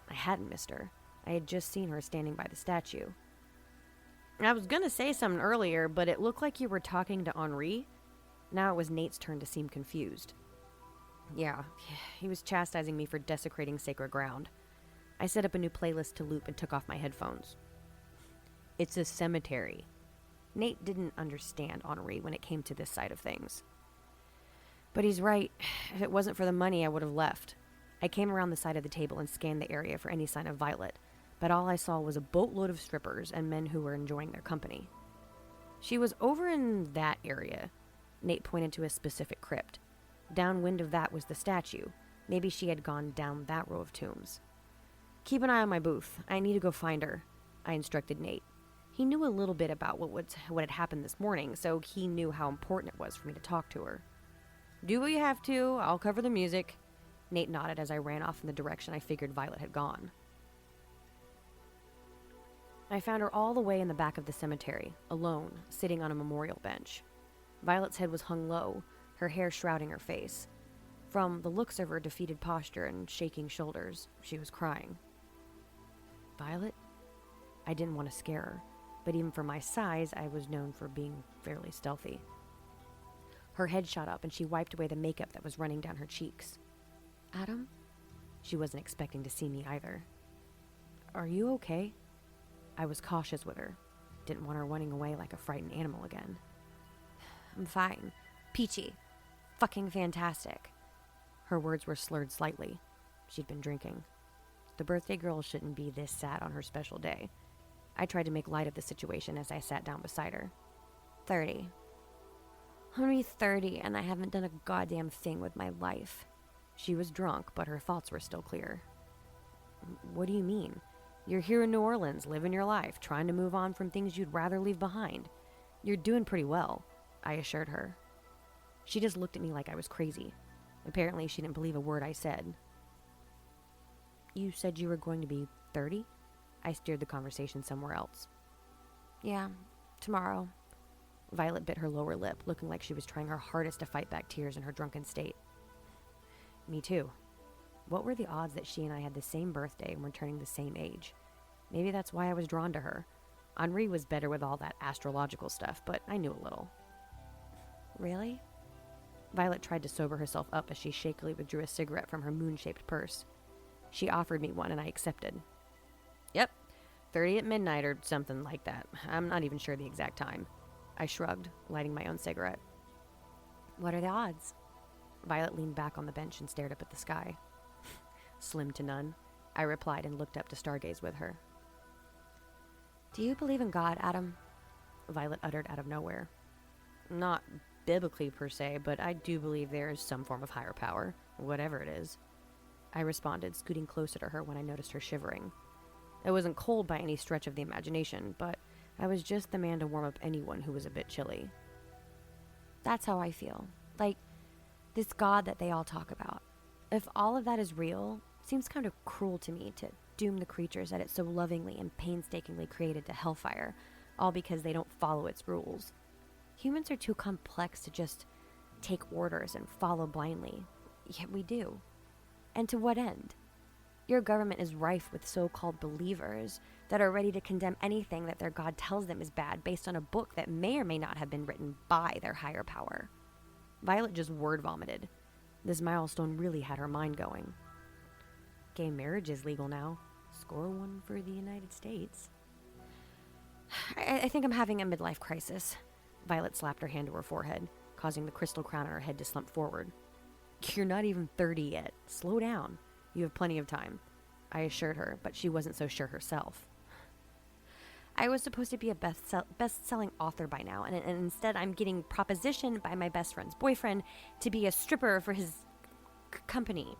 I hadn't missed her. I had just seen her standing by the statue. I was gonna say something earlier, but it looked like you were talking to Henri. Now it was Nate's turn to seem confused. Yeah, he was chastising me for desecrating sacred ground. I set up a new playlist to loop and took off my headphones. It's a cemetery. Nate didn't understand Henri when it came to this side of things. But he's right. If it wasn't for the money, I would have left. I came around the side of the table and scanned the area for any sign of Violet, but all I saw was a boatload of strippers and men who were enjoying their company. She was over in that area. Nate pointed to a specific crypt. Downwind of that was the statue. Maybe she had gone down that row of tombs. Keep an eye on my booth. I need to go find her, I instructed Nate. He knew a little bit about what had happened this morning, so he knew how important it was for me to talk to her. Do what you have to. I'll cover the music. Nate nodded as I ran off in the direction I figured Violet had gone. I found her all the way in the back of the cemetery, alone, sitting on a memorial bench. Violet's head was hung low, her hair shrouding her face. From the looks of her defeated posture and shaking shoulders, she was crying. Violet? I didn't want to scare her, but even for my size, I was known for being fairly stealthy. Her head shot up and she wiped away the makeup that was running down her cheeks. Adam? She wasn't expecting to see me either. Are you okay? I was cautious with her. Didn't want her running away like a frightened animal again. I'm fine. Peachy. Fucking fantastic. Her words were slurred slightly. She'd been drinking. The birthday girl shouldn't be this sad on her special day. I tried to make light of the situation as I sat down beside her. 30. Only 30, and I haven't done a goddamn thing with my life. She was drunk, but her thoughts were still clear. What do you mean? You're here in New Orleans, living your life, trying to move on from things you'd rather leave behind. You're doing pretty well, I assured her. She just looked at me like I was crazy. Apparently, she didn't believe a word I said. You said you were going to be 30? I steered the conversation somewhere else. Yeah, tomorrow. Violet bit her lower lip, looking like she was trying her hardest to fight back tears in her drunken state. Me too. What were the odds that she and I had the same birthday and were turning the same age? Maybe that's why I was drawn to her. Henri was better with all that astrological stuff, but I knew a little. Really? Violet tried to sober herself up as she shakily withdrew a cigarette from her moon-shaped purse. She offered me one and I accepted. Yep, 30 at midnight or something like that. I'm not even sure the exact time. I shrugged, lighting my own cigarette. What are the odds? Violet leaned back on the bench and stared up at the sky. Slim to none, I replied and looked up to stargaze with her. Do you believe in God, Adam? Violet uttered out of nowhere. Not biblically per se, but I do believe there is some form of higher power, whatever it is. I responded, scooting closer to her when I noticed her shivering. It wasn't cold by any stretch of the imagination, but I was just the man to warm up anyone who was a bit chilly. That's how I feel. Like, this God that they all talk about. If all of that is real, it seems kind of cruel to me to doom the creatures that it so lovingly and painstakingly created to hellfire, all because they don't follow its rules. Humans are too complex to just take orders and follow blindly, yet we do. And to what end? Your government is rife with so-called believers that are ready to condemn anything that their God tells them is bad based on a book that may or may not have been written by their higher power. Violet just word vomited. This milestone really had her mind going. Gay marriage is legal now. Score one for the United States. I think I'm having a midlife crisis. Violet slapped her hand to her forehead, causing the crystal crown on her head to slump forward. You're not even 30 yet. Slow down. You have plenty of time, I assured her, but she wasn't so sure herself. I was supposed to be a best-selling author by now, and instead I'm getting propositioned by my best friend's boyfriend to be a stripper for his company.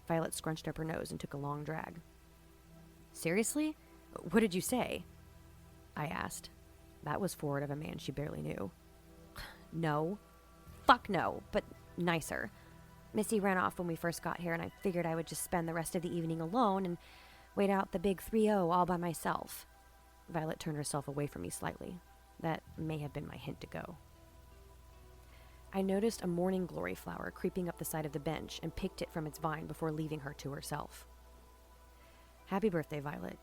Violet scrunched up her nose and took a long drag. Seriously? What did you say? I asked. That was forward of a man she barely knew. No. Fuck no, but nicer. Missy ran off when we first got here, and I figured I would just spend the rest of the evening alone and wait out the big 3-0 all by myself. Violet turned herself away from me slightly. That may have been my hint to go. I noticed a morning glory flower creeping up the side of the bench and picked it from its vine before leaving her to herself. Happy birthday, Violet.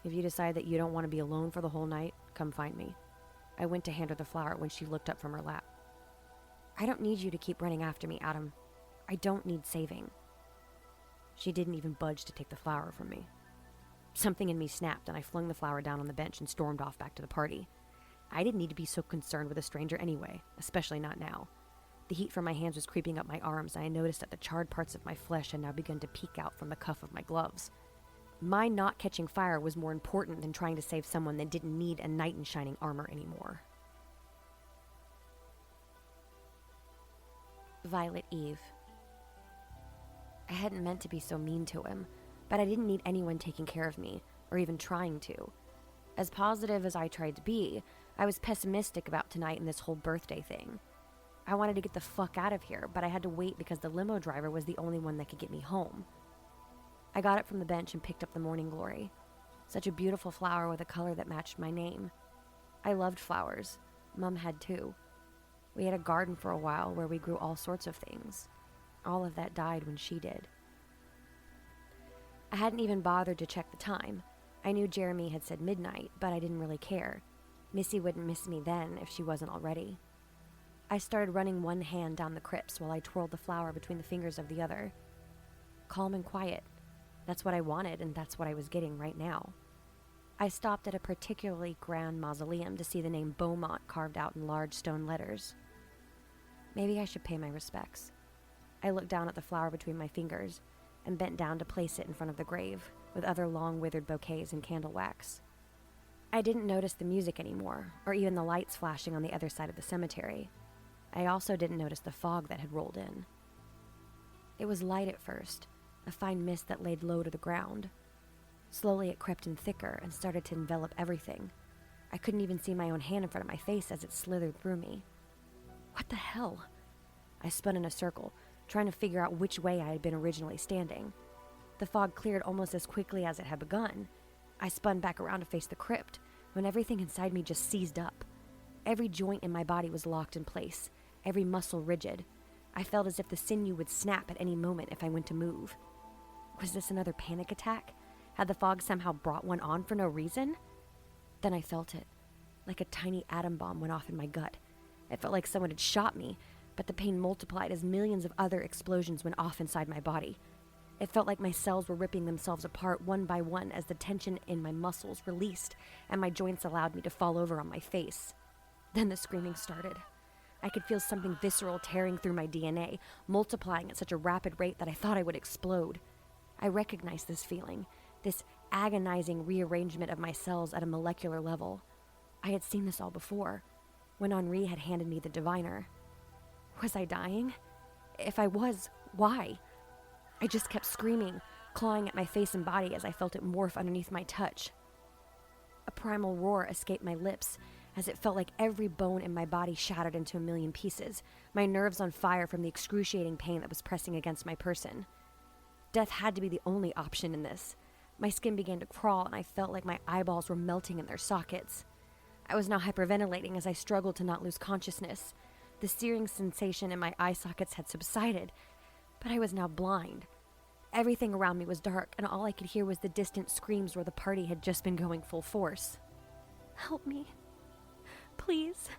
If you decide that you don't want to be alone for the whole night, come find me. I went to hand her the flower when she looked up from her lap. I don't need you to keep running after me, Adam. I don't need saving. She didn't even budge to take the flower from me. Something in me snapped, and I flung the flower down on the bench and stormed off back to the party. I didn't need to be so concerned with a stranger anyway, especially not now. The heat from my hands was creeping up my arms, and I noticed that the charred parts of my flesh had now begun to peek out from the cuff of my gloves. My not catching fire was more important than trying to save someone that didn't need a knight in shining armor anymore. Violet Eve. I hadn't meant to be so mean to him, but I didn't need anyone taking care of me, or even trying to. As positive as I tried to be, I was pessimistic about tonight and this whole birthday thing. I wanted to get the fuck out of here, but I had to wait because the limo driver was the only one that could get me home. I got it from the bench and picked up the morning glory. Such a beautiful flower with a color that matched my name. I loved flowers. Mom had too. We had a garden for a while where we grew all sorts of things. All of that died when she did. I hadn't even bothered to check the time. I knew Jeremy had said midnight, but I didn't really care. Missy wouldn't miss me then if she wasn't already. I started running one hand down the crypts while I twirled the flower between the fingers of the other. Calm and quiet. That's what I wanted, and that's what I was getting right now. I stopped at a particularly grand mausoleum to see the name Beaumont carved out in large stone letters. Maybe I should pay my respects. I looked down at the flower between my fingers and bent down to place it in front of the grave, with other long withered bouquets and candle wax. I didn't notice the music anymore, or even the lights flashing on the other side of the cemetery. I also didn't notice the fog that had rolled in. It was light at first, a fine mist that laid low to the ground. Slowly it crept in thicker and started to envelop everything. I couldn't even see my own hand in front of my face as it slithered through me. What the hell? I spun in a circle, trying to figure out which way I had been originally standing. The fog cleared almost as quickly as it had begun. I spun back around to face the crypt, when everything inside me just seized up. Every joint in my body was locked in place, every muscle rigid. I felt as if the sinew would snap at any moment if I went to move. Was this another panic attack? Had the fog somehow brought one on for no reason? Then I felt it, like a tiny atom bomb went off in my gut. It felt like someone had shot me, but the pain multiplied as millions of other explosions went off inside my body. It felt like my cells were ripping themselves apart one by one as the tension in my muscles released and my joints allowed me to fall over on my face. Then the screaming started. I could feel something visceral tearing through my DNA, multiplying at such a rapid rate that I thought I would explode. I recognized this feeling, this agonizing rearrangement of my cells at a molecular level. I had seen this all before, when Henri had handed me the diviner. Was I dying? If I was, why? I just kept screaming, clawing at my face and body as I felt it morph underneath my touch. A primal roar escaped my lips as it felt like every bone in my body shattered into a million pieces, my nerves on fire from the excruciating pain that was pressing against my person. Death had to be the only option in this. My skin began to crawl and I felt like my eyeballs were melting in their sockets. I was now hyperventilating as I struggled to not lose consciousness. The searing sensation in my eye sockets had subsided, but I was now blind. Everything around me was dark, and all I could hear was the distant screams where the party had just been going full force. Help me. Please.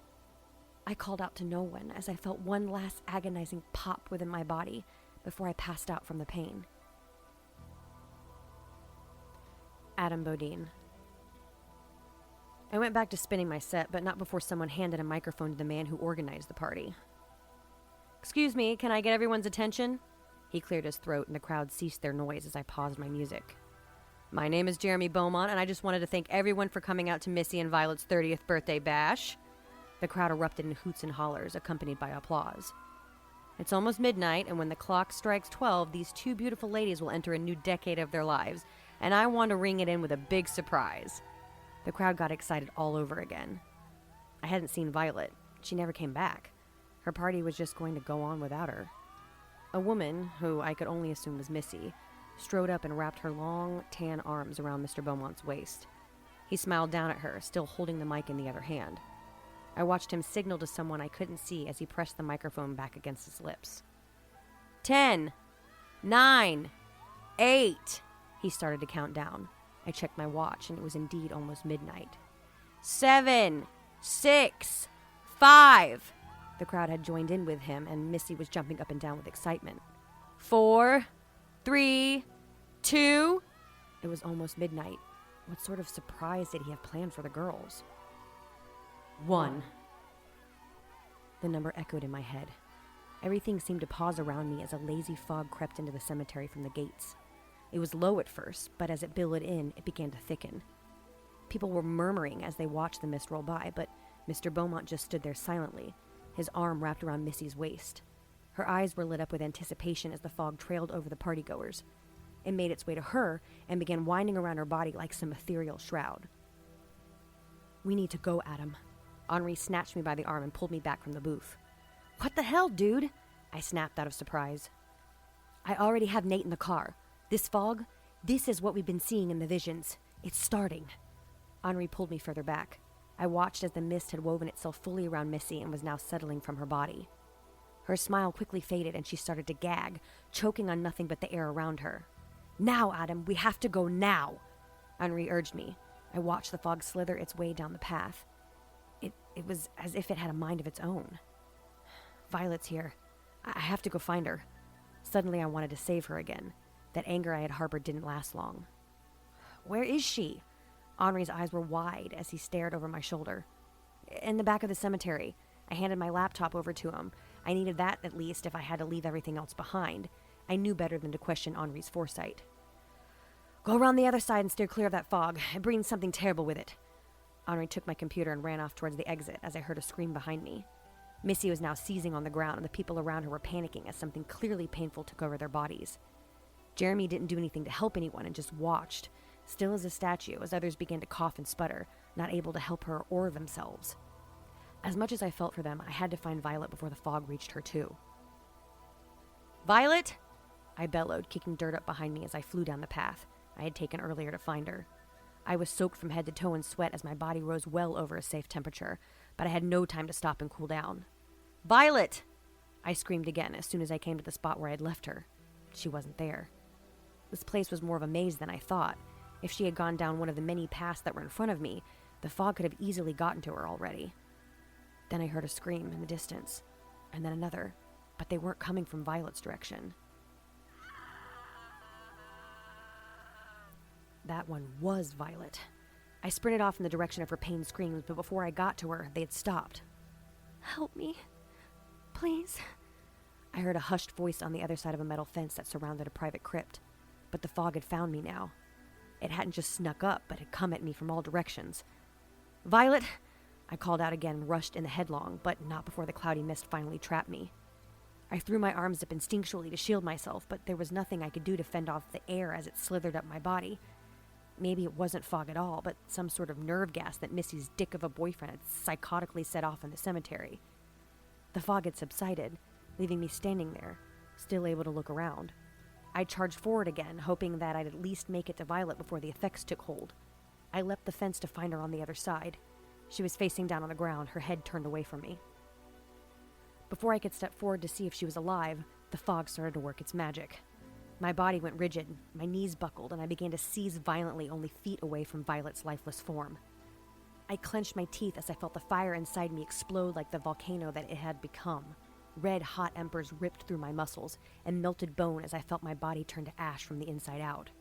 I called out to no one as I felt one last agonizing pop within my body before I passed out from the pain. Adam Bodine. I went back to spinning my set, but not before someone handed a microphone to the man who organized the party. "Excuse me, can I get everyone's attention?" He cleared his throat and the crowd ceased their noise as I paused my music. "My name is Jeremy Beaumont, and I just wanted to thank everyone for coming out to Missy and Violet's 30th birthday bash." The crowd erupted in hoots and hollers, accompanied by applause. "It's almost midnight, and when the clock strikes 12, these two beautiful ladies will enter a new decade of their lives, and I want to ring it in with a big surprise." The crowd got excited all over again. I hadn't seen Violet. She never came back. Her party was just going to go on without her. A woman, who I could only assume was Missy, strode up and wrapped her long, tan arms around Mr. Beaumont's waist. He smiled down at her, still holding the mic in the other hand. I watched him signal to someone I couldn't see as he pressed the microphone back against his lips. 10, 9, 8, he started to count down. I checked my watch, and it was indeed almost midnight. 7, 6, 5. The crowd had joined in with him, and Missy was jumping up and down with excitement. 4, 3, 2. It was almost midnight. What sort of surprise did he have planned for the girls? 1. The number echoed in my head. Everything seemed to pause around me as a lazy fog crept into the cemetery from the gates. It was low at first, but as it billowed in, it began to thicken. People were murmuring as they watched the mist roll by, but Mr. Beaumont just stood there silently, his arm wrapped around Missy's waist. Her eyes were lit up with anticipation as the fog trailed over the partygoers. It made its way to her and began winding around her body like some ethereal shroud. "We need to go, Adam." Henri snatched me by the arm and pulled me back from the booth. "What the hell, dude?" I snapped out of surprise. "I already have Nate in the car. This fog, this is what we've been seeing in the visions. It's starting." Henri pulled me further back. I watched as the mist had woven itself fully around Missy and was now settling from her body. Her smile quickly faded and she started to gag, choking on nothing but the air around her. "Now, Adam, we have to go now," Henri urged me. I watched the fog slither its way down the path. It was as if it had a mind of its own. "Violet's here. I have to go find her." Suddenly I wanted to save her again. That anger I had harbored didn't last long. "Where is she?" Henri's eyes were wide as he stared over my shoulder. "In the back of the cemetery." I handed my laptop over to him. I needed that at least if I had to leave everything else behind. I knew better than to question Henri's foresight. "Go around the other side and steer clear of that fog. It brings something terrible with it." Henri took my computer and ran off towards the exit as I heard a scream behind me. Missy was now seizing on the ground, and the people around her were panicking as something clearly painful took over their bodies. Jeremy didn't do anything to help anyone and just watched, still as a statue, as others began to cough and sputter, not able to help her or themselves. As much as I felt for them, I had to find Violet before the fog reached her too. "Violet!" I bellowed, kicking dirt up behind me as I flew down the path I had taken earlier to find her. I was soaked from head to toe in sweat as my body rose well over a safe temperature, but I had no time to stop and cool down. "Violet!" I screamed again as soon as I came to the spot where I had left her. She wasn't there. This place was more of a maze than I thought. If she had gone down one of the many paths that were in front of me, the fog could have easily gotten to her already. Then I heard a scream in the distance, and then another, but they weren't coming from Violet's direction. That one was Violet. I sprinted off in the direction of her pained screams, but before I got to her, they had stopped. "Help me. Please." I heard a hushed voice on the other side of a metal fence that surrounded a private crypt, but the fog had found me now. It hadn't just snuck up, but had come at me from all directions. "Violet!" I called out again and rushed in the headlong, but not before the cloudy mist finally trapped me. I threw my arms up instinctually to shield myself, but there was nothing I could do to fend off the air as it slithered up my body. Maybe it wasn't fog at all, but some sort of nerve gas that Missy's dick of a boyfriend had psychotically set off in the cemetery. The fog had subsided, leaving me standing there, still able to look around. I charged forward again, hoping that I'd at least make it to Violet before the effects took hold. I leapt the fence to find her on the other side. She was facing down on the ground, her head turned away from me. Before I could step forward to see if she was alive, the fog started to work its magic. My body went rigid, my knees buckled, and I began to seize violently only feet away from Violet's lifeless form. I clenched my teeth as I felt the fire inside me explode like the volcano that it had become. Red-hot embers ripped through my muscles and melted bone as I felt my body turn to ash from the inside out.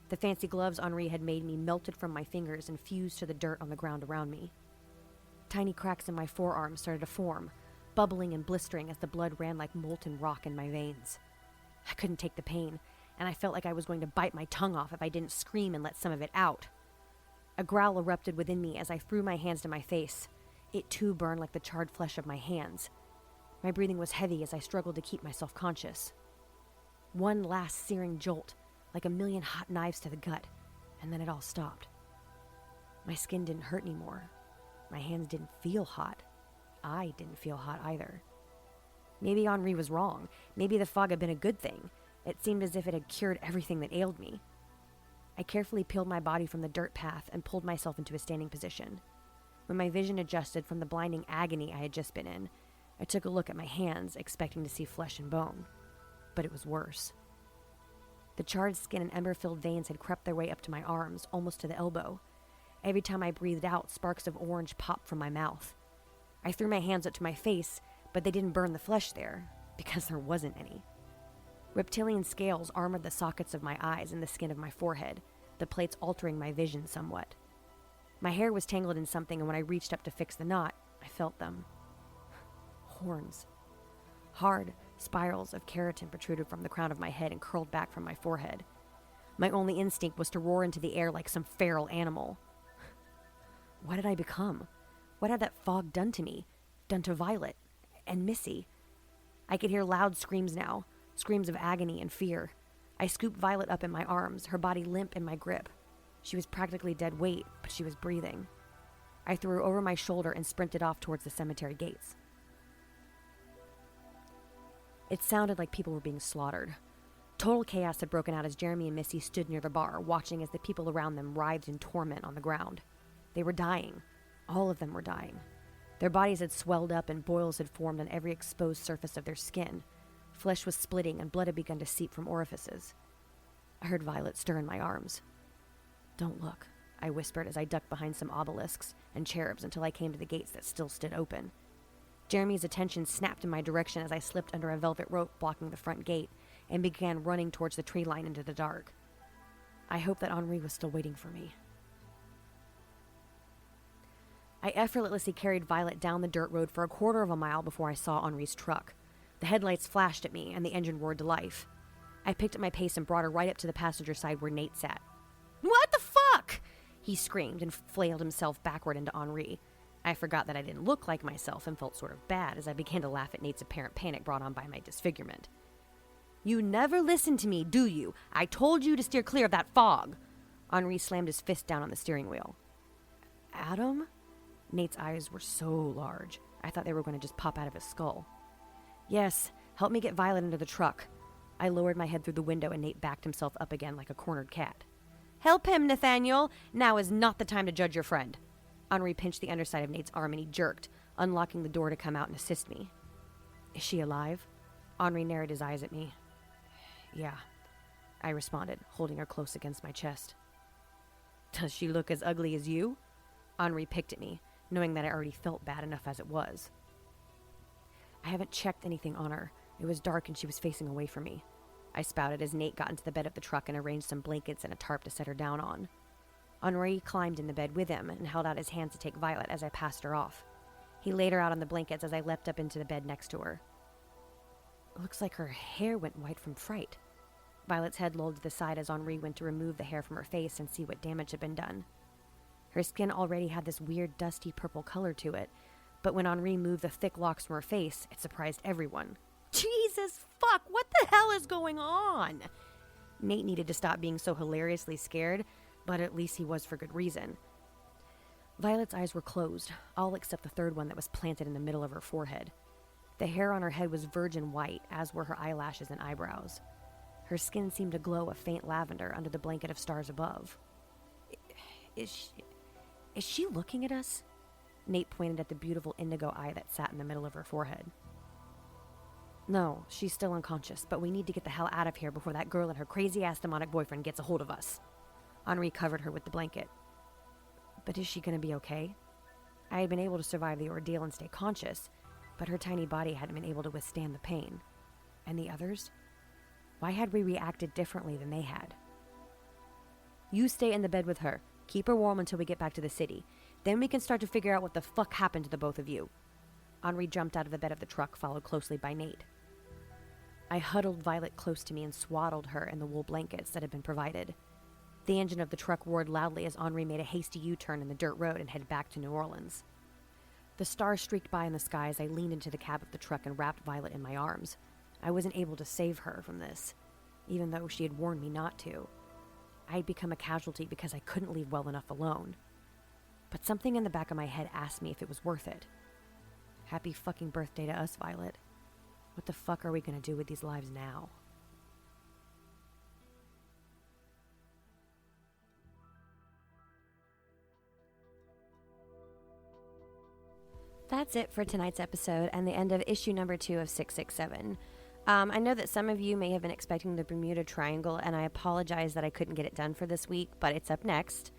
The fancy gloves Henri had made me melted from my fingers and fused to the dirt on the ground around me. Tiny cracks in my forearms started to form, bubbling and blistering as the blood ran like molten rock in my veins. I couldn't take the pain, and I felt like I was going to bite my tongue off if I didn't scream and let some of it out. A growl erupted within me as I threw my hands to my face. It too burned like the charred flesh of my hands. My breathing was heavy as I struggled to keep myself conscious. One last searing jolt, like a million hot knives to the gut, and then it all stopped. My skin didn't hurt anymore. My hands didn't feel hot. I didn't feel hot either. Maybe Henri was wrong. Maybe the fog had been a good thing. It seemed as if it had cured everything that ailed me. I carefully peeled my body from the dirt path and pulled myself into a standing position. When my vision adjusted from the blinding agony I had just been in, I took a look at my hands, expecting to see flesh and bone. But it was worse. The charred skin and ember-filled veins had crept their way up to my arms, almost to the elbow. Every time I breathed out, sparks of orange popped from my mouth. I threw my hands up to my face, but they didn't burn the flesh there, because there wasn't any. Reptilian scales armored the sockets of my eyes and the skin of my forehead, the plates altering my vision somewhat. My hair was tangled in something, and when I reached up to fix the knot, I felt them. Horns. Hard spirals of keratin protruded from the crown of my head and curled back from my forehead. My only instinct was to roar into the air like some feral animal. What had I become? What had that fog done to me? Done to Violet? And Missy? I could hear loud screams now, screams of agony and fear. I scooped Violet up in my arms, her body limp in my grip. She was practically dead weight, but she was breathing. I threw her over my shoulder and sprinted off towards the cemetery gates. It sounded like people were being slaughtered. Total chaos had broken out as Jeremy and Missy stood near the bar, watching as the people around them writhed in torment on the ground. They were dying. All of them were dying. Their bodies had swelled up and boils had formed on every exposed surface of their skin. Flesh was splitting and blood had begun to seep from orifices. I heard Violet stir in my arms. "Don't look," I whispered as I ducked behind some obelisks and cherubs until I came to the gates that still stood open. Jeremy's attention snapped in my direction as I slipped under a velvet rope blocking the front gate and began running towards the tree line into the dark. I hoped that Henri was still waiting for me. I effortlessly carried Violet down the dirt road for a quarter of a mile before I saw Henri's truck. The headlights flashed at me and the engine roared to life. I picked up my pace and brought her right up to the passenger side where Nate sat. "What the fuck?" he screamed and flailed himself backward into Henri. I forgot that I didn't look like myself and felt sort of bad as I began to laugh at Nate's apparent panic brought on by my disfigurement. "You never listen to me, do you? I told you to steer clear of that fog." Henri slammed his fist down on the steering wheel. "Adam?" Nate's eyes were so large, I thought they were going to just pop out of his skull. "Yes, help me get Violet into the truck." I lowered my head through the window and Nate backed himself up again like a cornered cat. "Help him, Nathaniel! Now is not the time to judge your friend." Henri pinched the underside of Nate's arm and he jerked, unlocking the door to come out and assist me. "Is she alive?" Henri narrowed his eyes at me. "Yeah," I responded, holding her close against my chest. "Does she look as ugly as you?" Henri picked at me, knowing that I already felt bad enough as it was. "I haven't checked anything on her. It was dark and she was facing away from me," I spouted as Nate got into the bed of the truck and arranged some blankets and a tarp to set her down on. Henri climbed in the bed with him and held out his hand to take Violet as I passed her off. He laid her out on the blankets as I leapt up into the bed next to her. "Looks like her hair went white from fright." Violet's head lolled to the side as Henri went to remove the hair from her face and see what damage had been done. Her skin already had this weird dusty purple color to it, but when Henri moved the thick locks from her face, it surprised everyone. "Jesus fuck, what the hell is going on?" Nate needed to stop being so hilariously scared, but at least he was for good reason. Violet's eyes were closed, all except the third one that was planted in the middle of her forehead. The hair on her head was virgin white, as were her eyelashes and eyebrows. Her skin seemed to glow a faint lavender under the blanket of stars above. Is she looking at us?" Nate pointed at the beautiful indigo eye that sat in the middle of her forehead. "No, she's still unconscious, but we need to get the hell out of here before that girl and her crazy-ass demonic boyfriend gets a hold of us." Henri covered her with the blanket. "But is she going to be okay?" I had been able to survive the ordeal and stay conscious, but her tiny body hadn't been able to withstand the pain. And the others? Why had we reacted differently than they had? "You stay in the bed with her. Keep her warm until we get back to the city. Then we can start to figure out what the fuck happened to the both of you." Henri jumped out of the bed of the truck, followed closely by Nate. I huddled Violet close to me and swaddled her in the wool blankets that had been provided. The engine of the truck roared loudly as Henri made a hasty U-turn in the dirt road and headed back to New Orleans. The stars streaked by in the sky as I leaned into the cab of the truck and wrapped Violet in my arms. I wasn't able to save her from this, even though she had warned me not to. I had become a casualty because I couldn't leave well enough alone. But something in the back of my head asked me if it was worth it. Happy fucking birthday to us, Violet. What the fuck are we gonna do with these lives now? That's it for tonight's episode and the end of issue number 2 of 667. I know that some of you may have been expecting the Bermuda Triangle, and I apologize that I couldn't get it done for this week, but it's up next.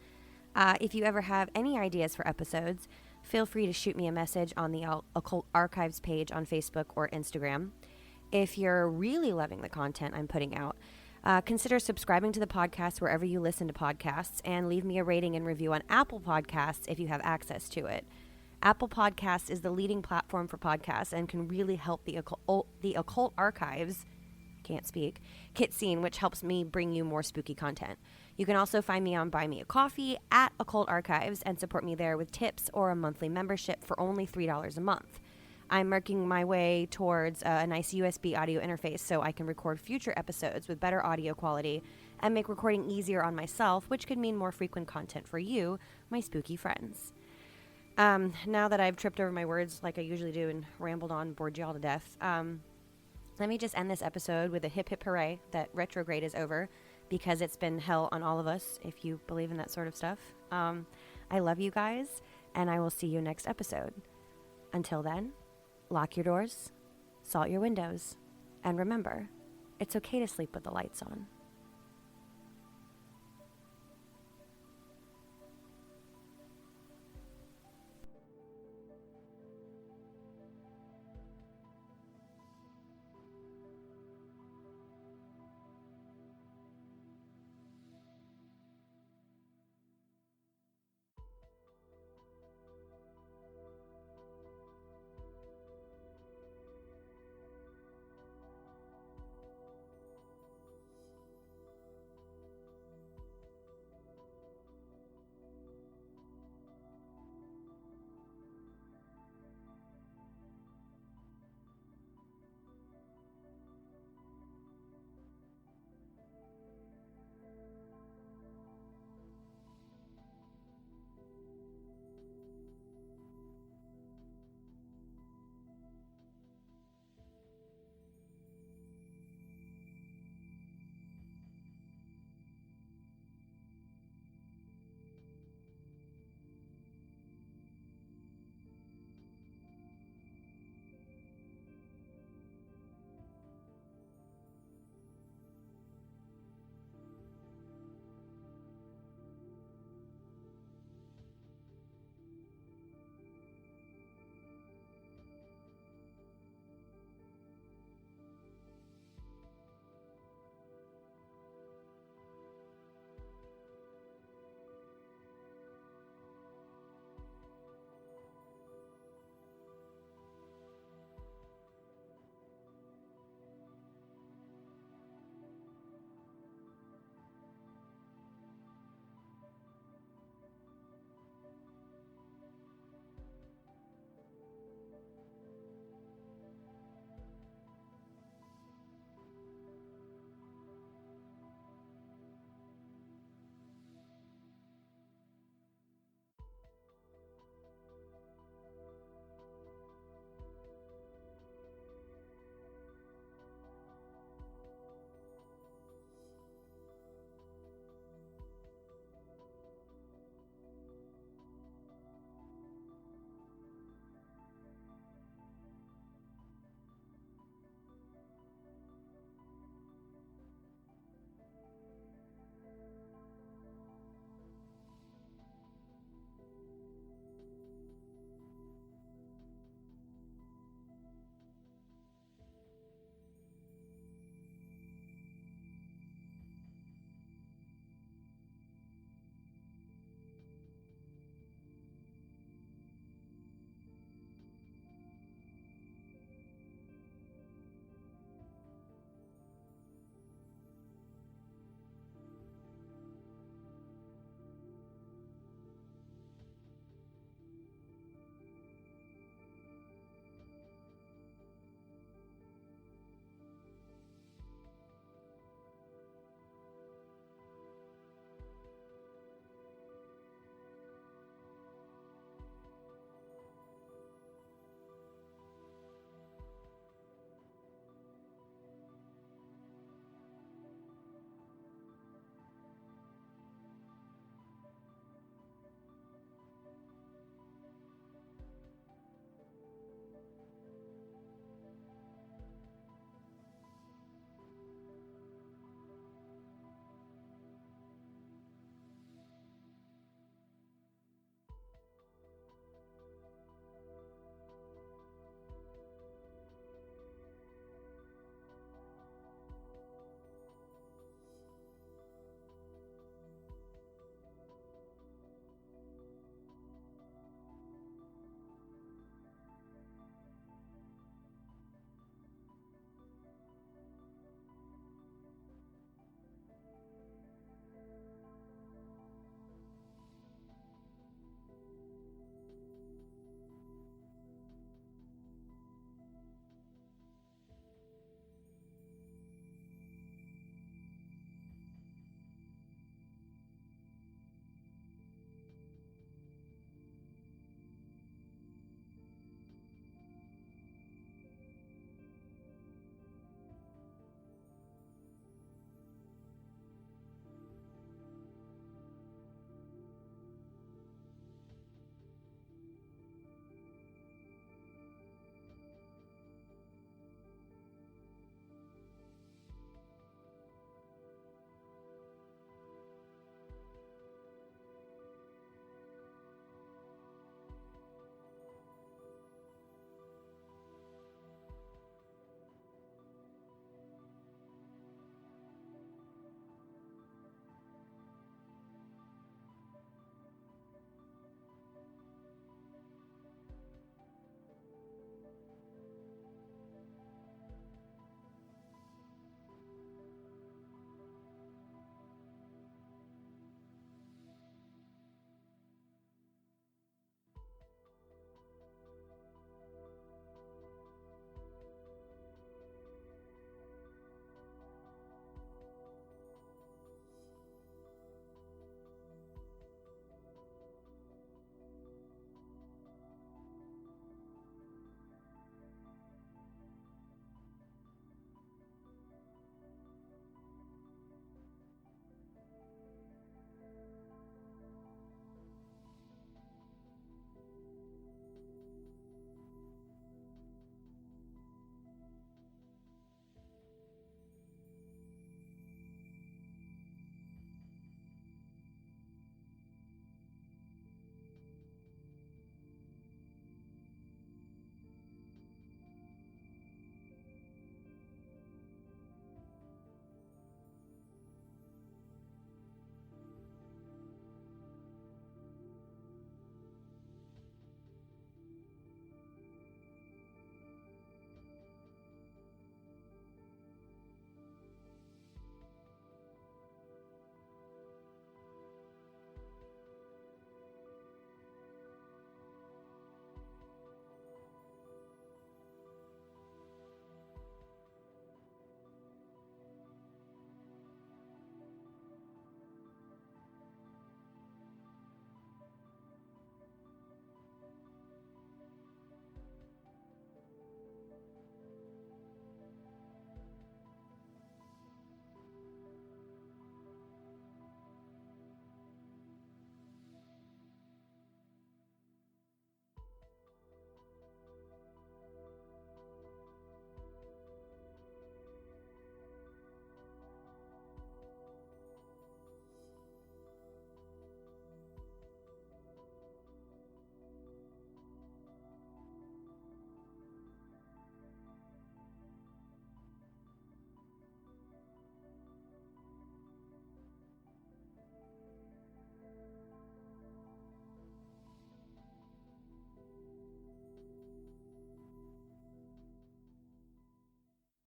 If you ever have any ideas for episodes, feel free to shoot me a message on the Occult Archives page on Facebook or Instagram. If you're really loving the content I'm putting out, consider subscribing to the podcast wherever you listen to podcasts, and leave me a rating and review on Apple Podcasts if you have access to it. Apple Podcasts is the leading platform for podcasts and can really help the Occult Archives, can't speak, kit scene, which helps me bring you more spooky content. You can also find me on Buy Me a Coffee at Occult Archives and support me there with tips or a monthly membership for only $3 a month. I'm working my way towards a nice USB audio interface so I can record future episodes with better audio quality and make recording easier on myself, which could mean more frequent content for you, my spooky friends. Now that I've tripped over my words like I usually do and rambled on, bored y'all to death, let me just end this episode with a hip hip hooray that retrograde is over, because it's been hell on all of us, if you believe in that sort of stuff. I love you guys, and I will see you next episode. Until then, lock your doors, salt your windows, and remember, it's okay to sleep with the lights on.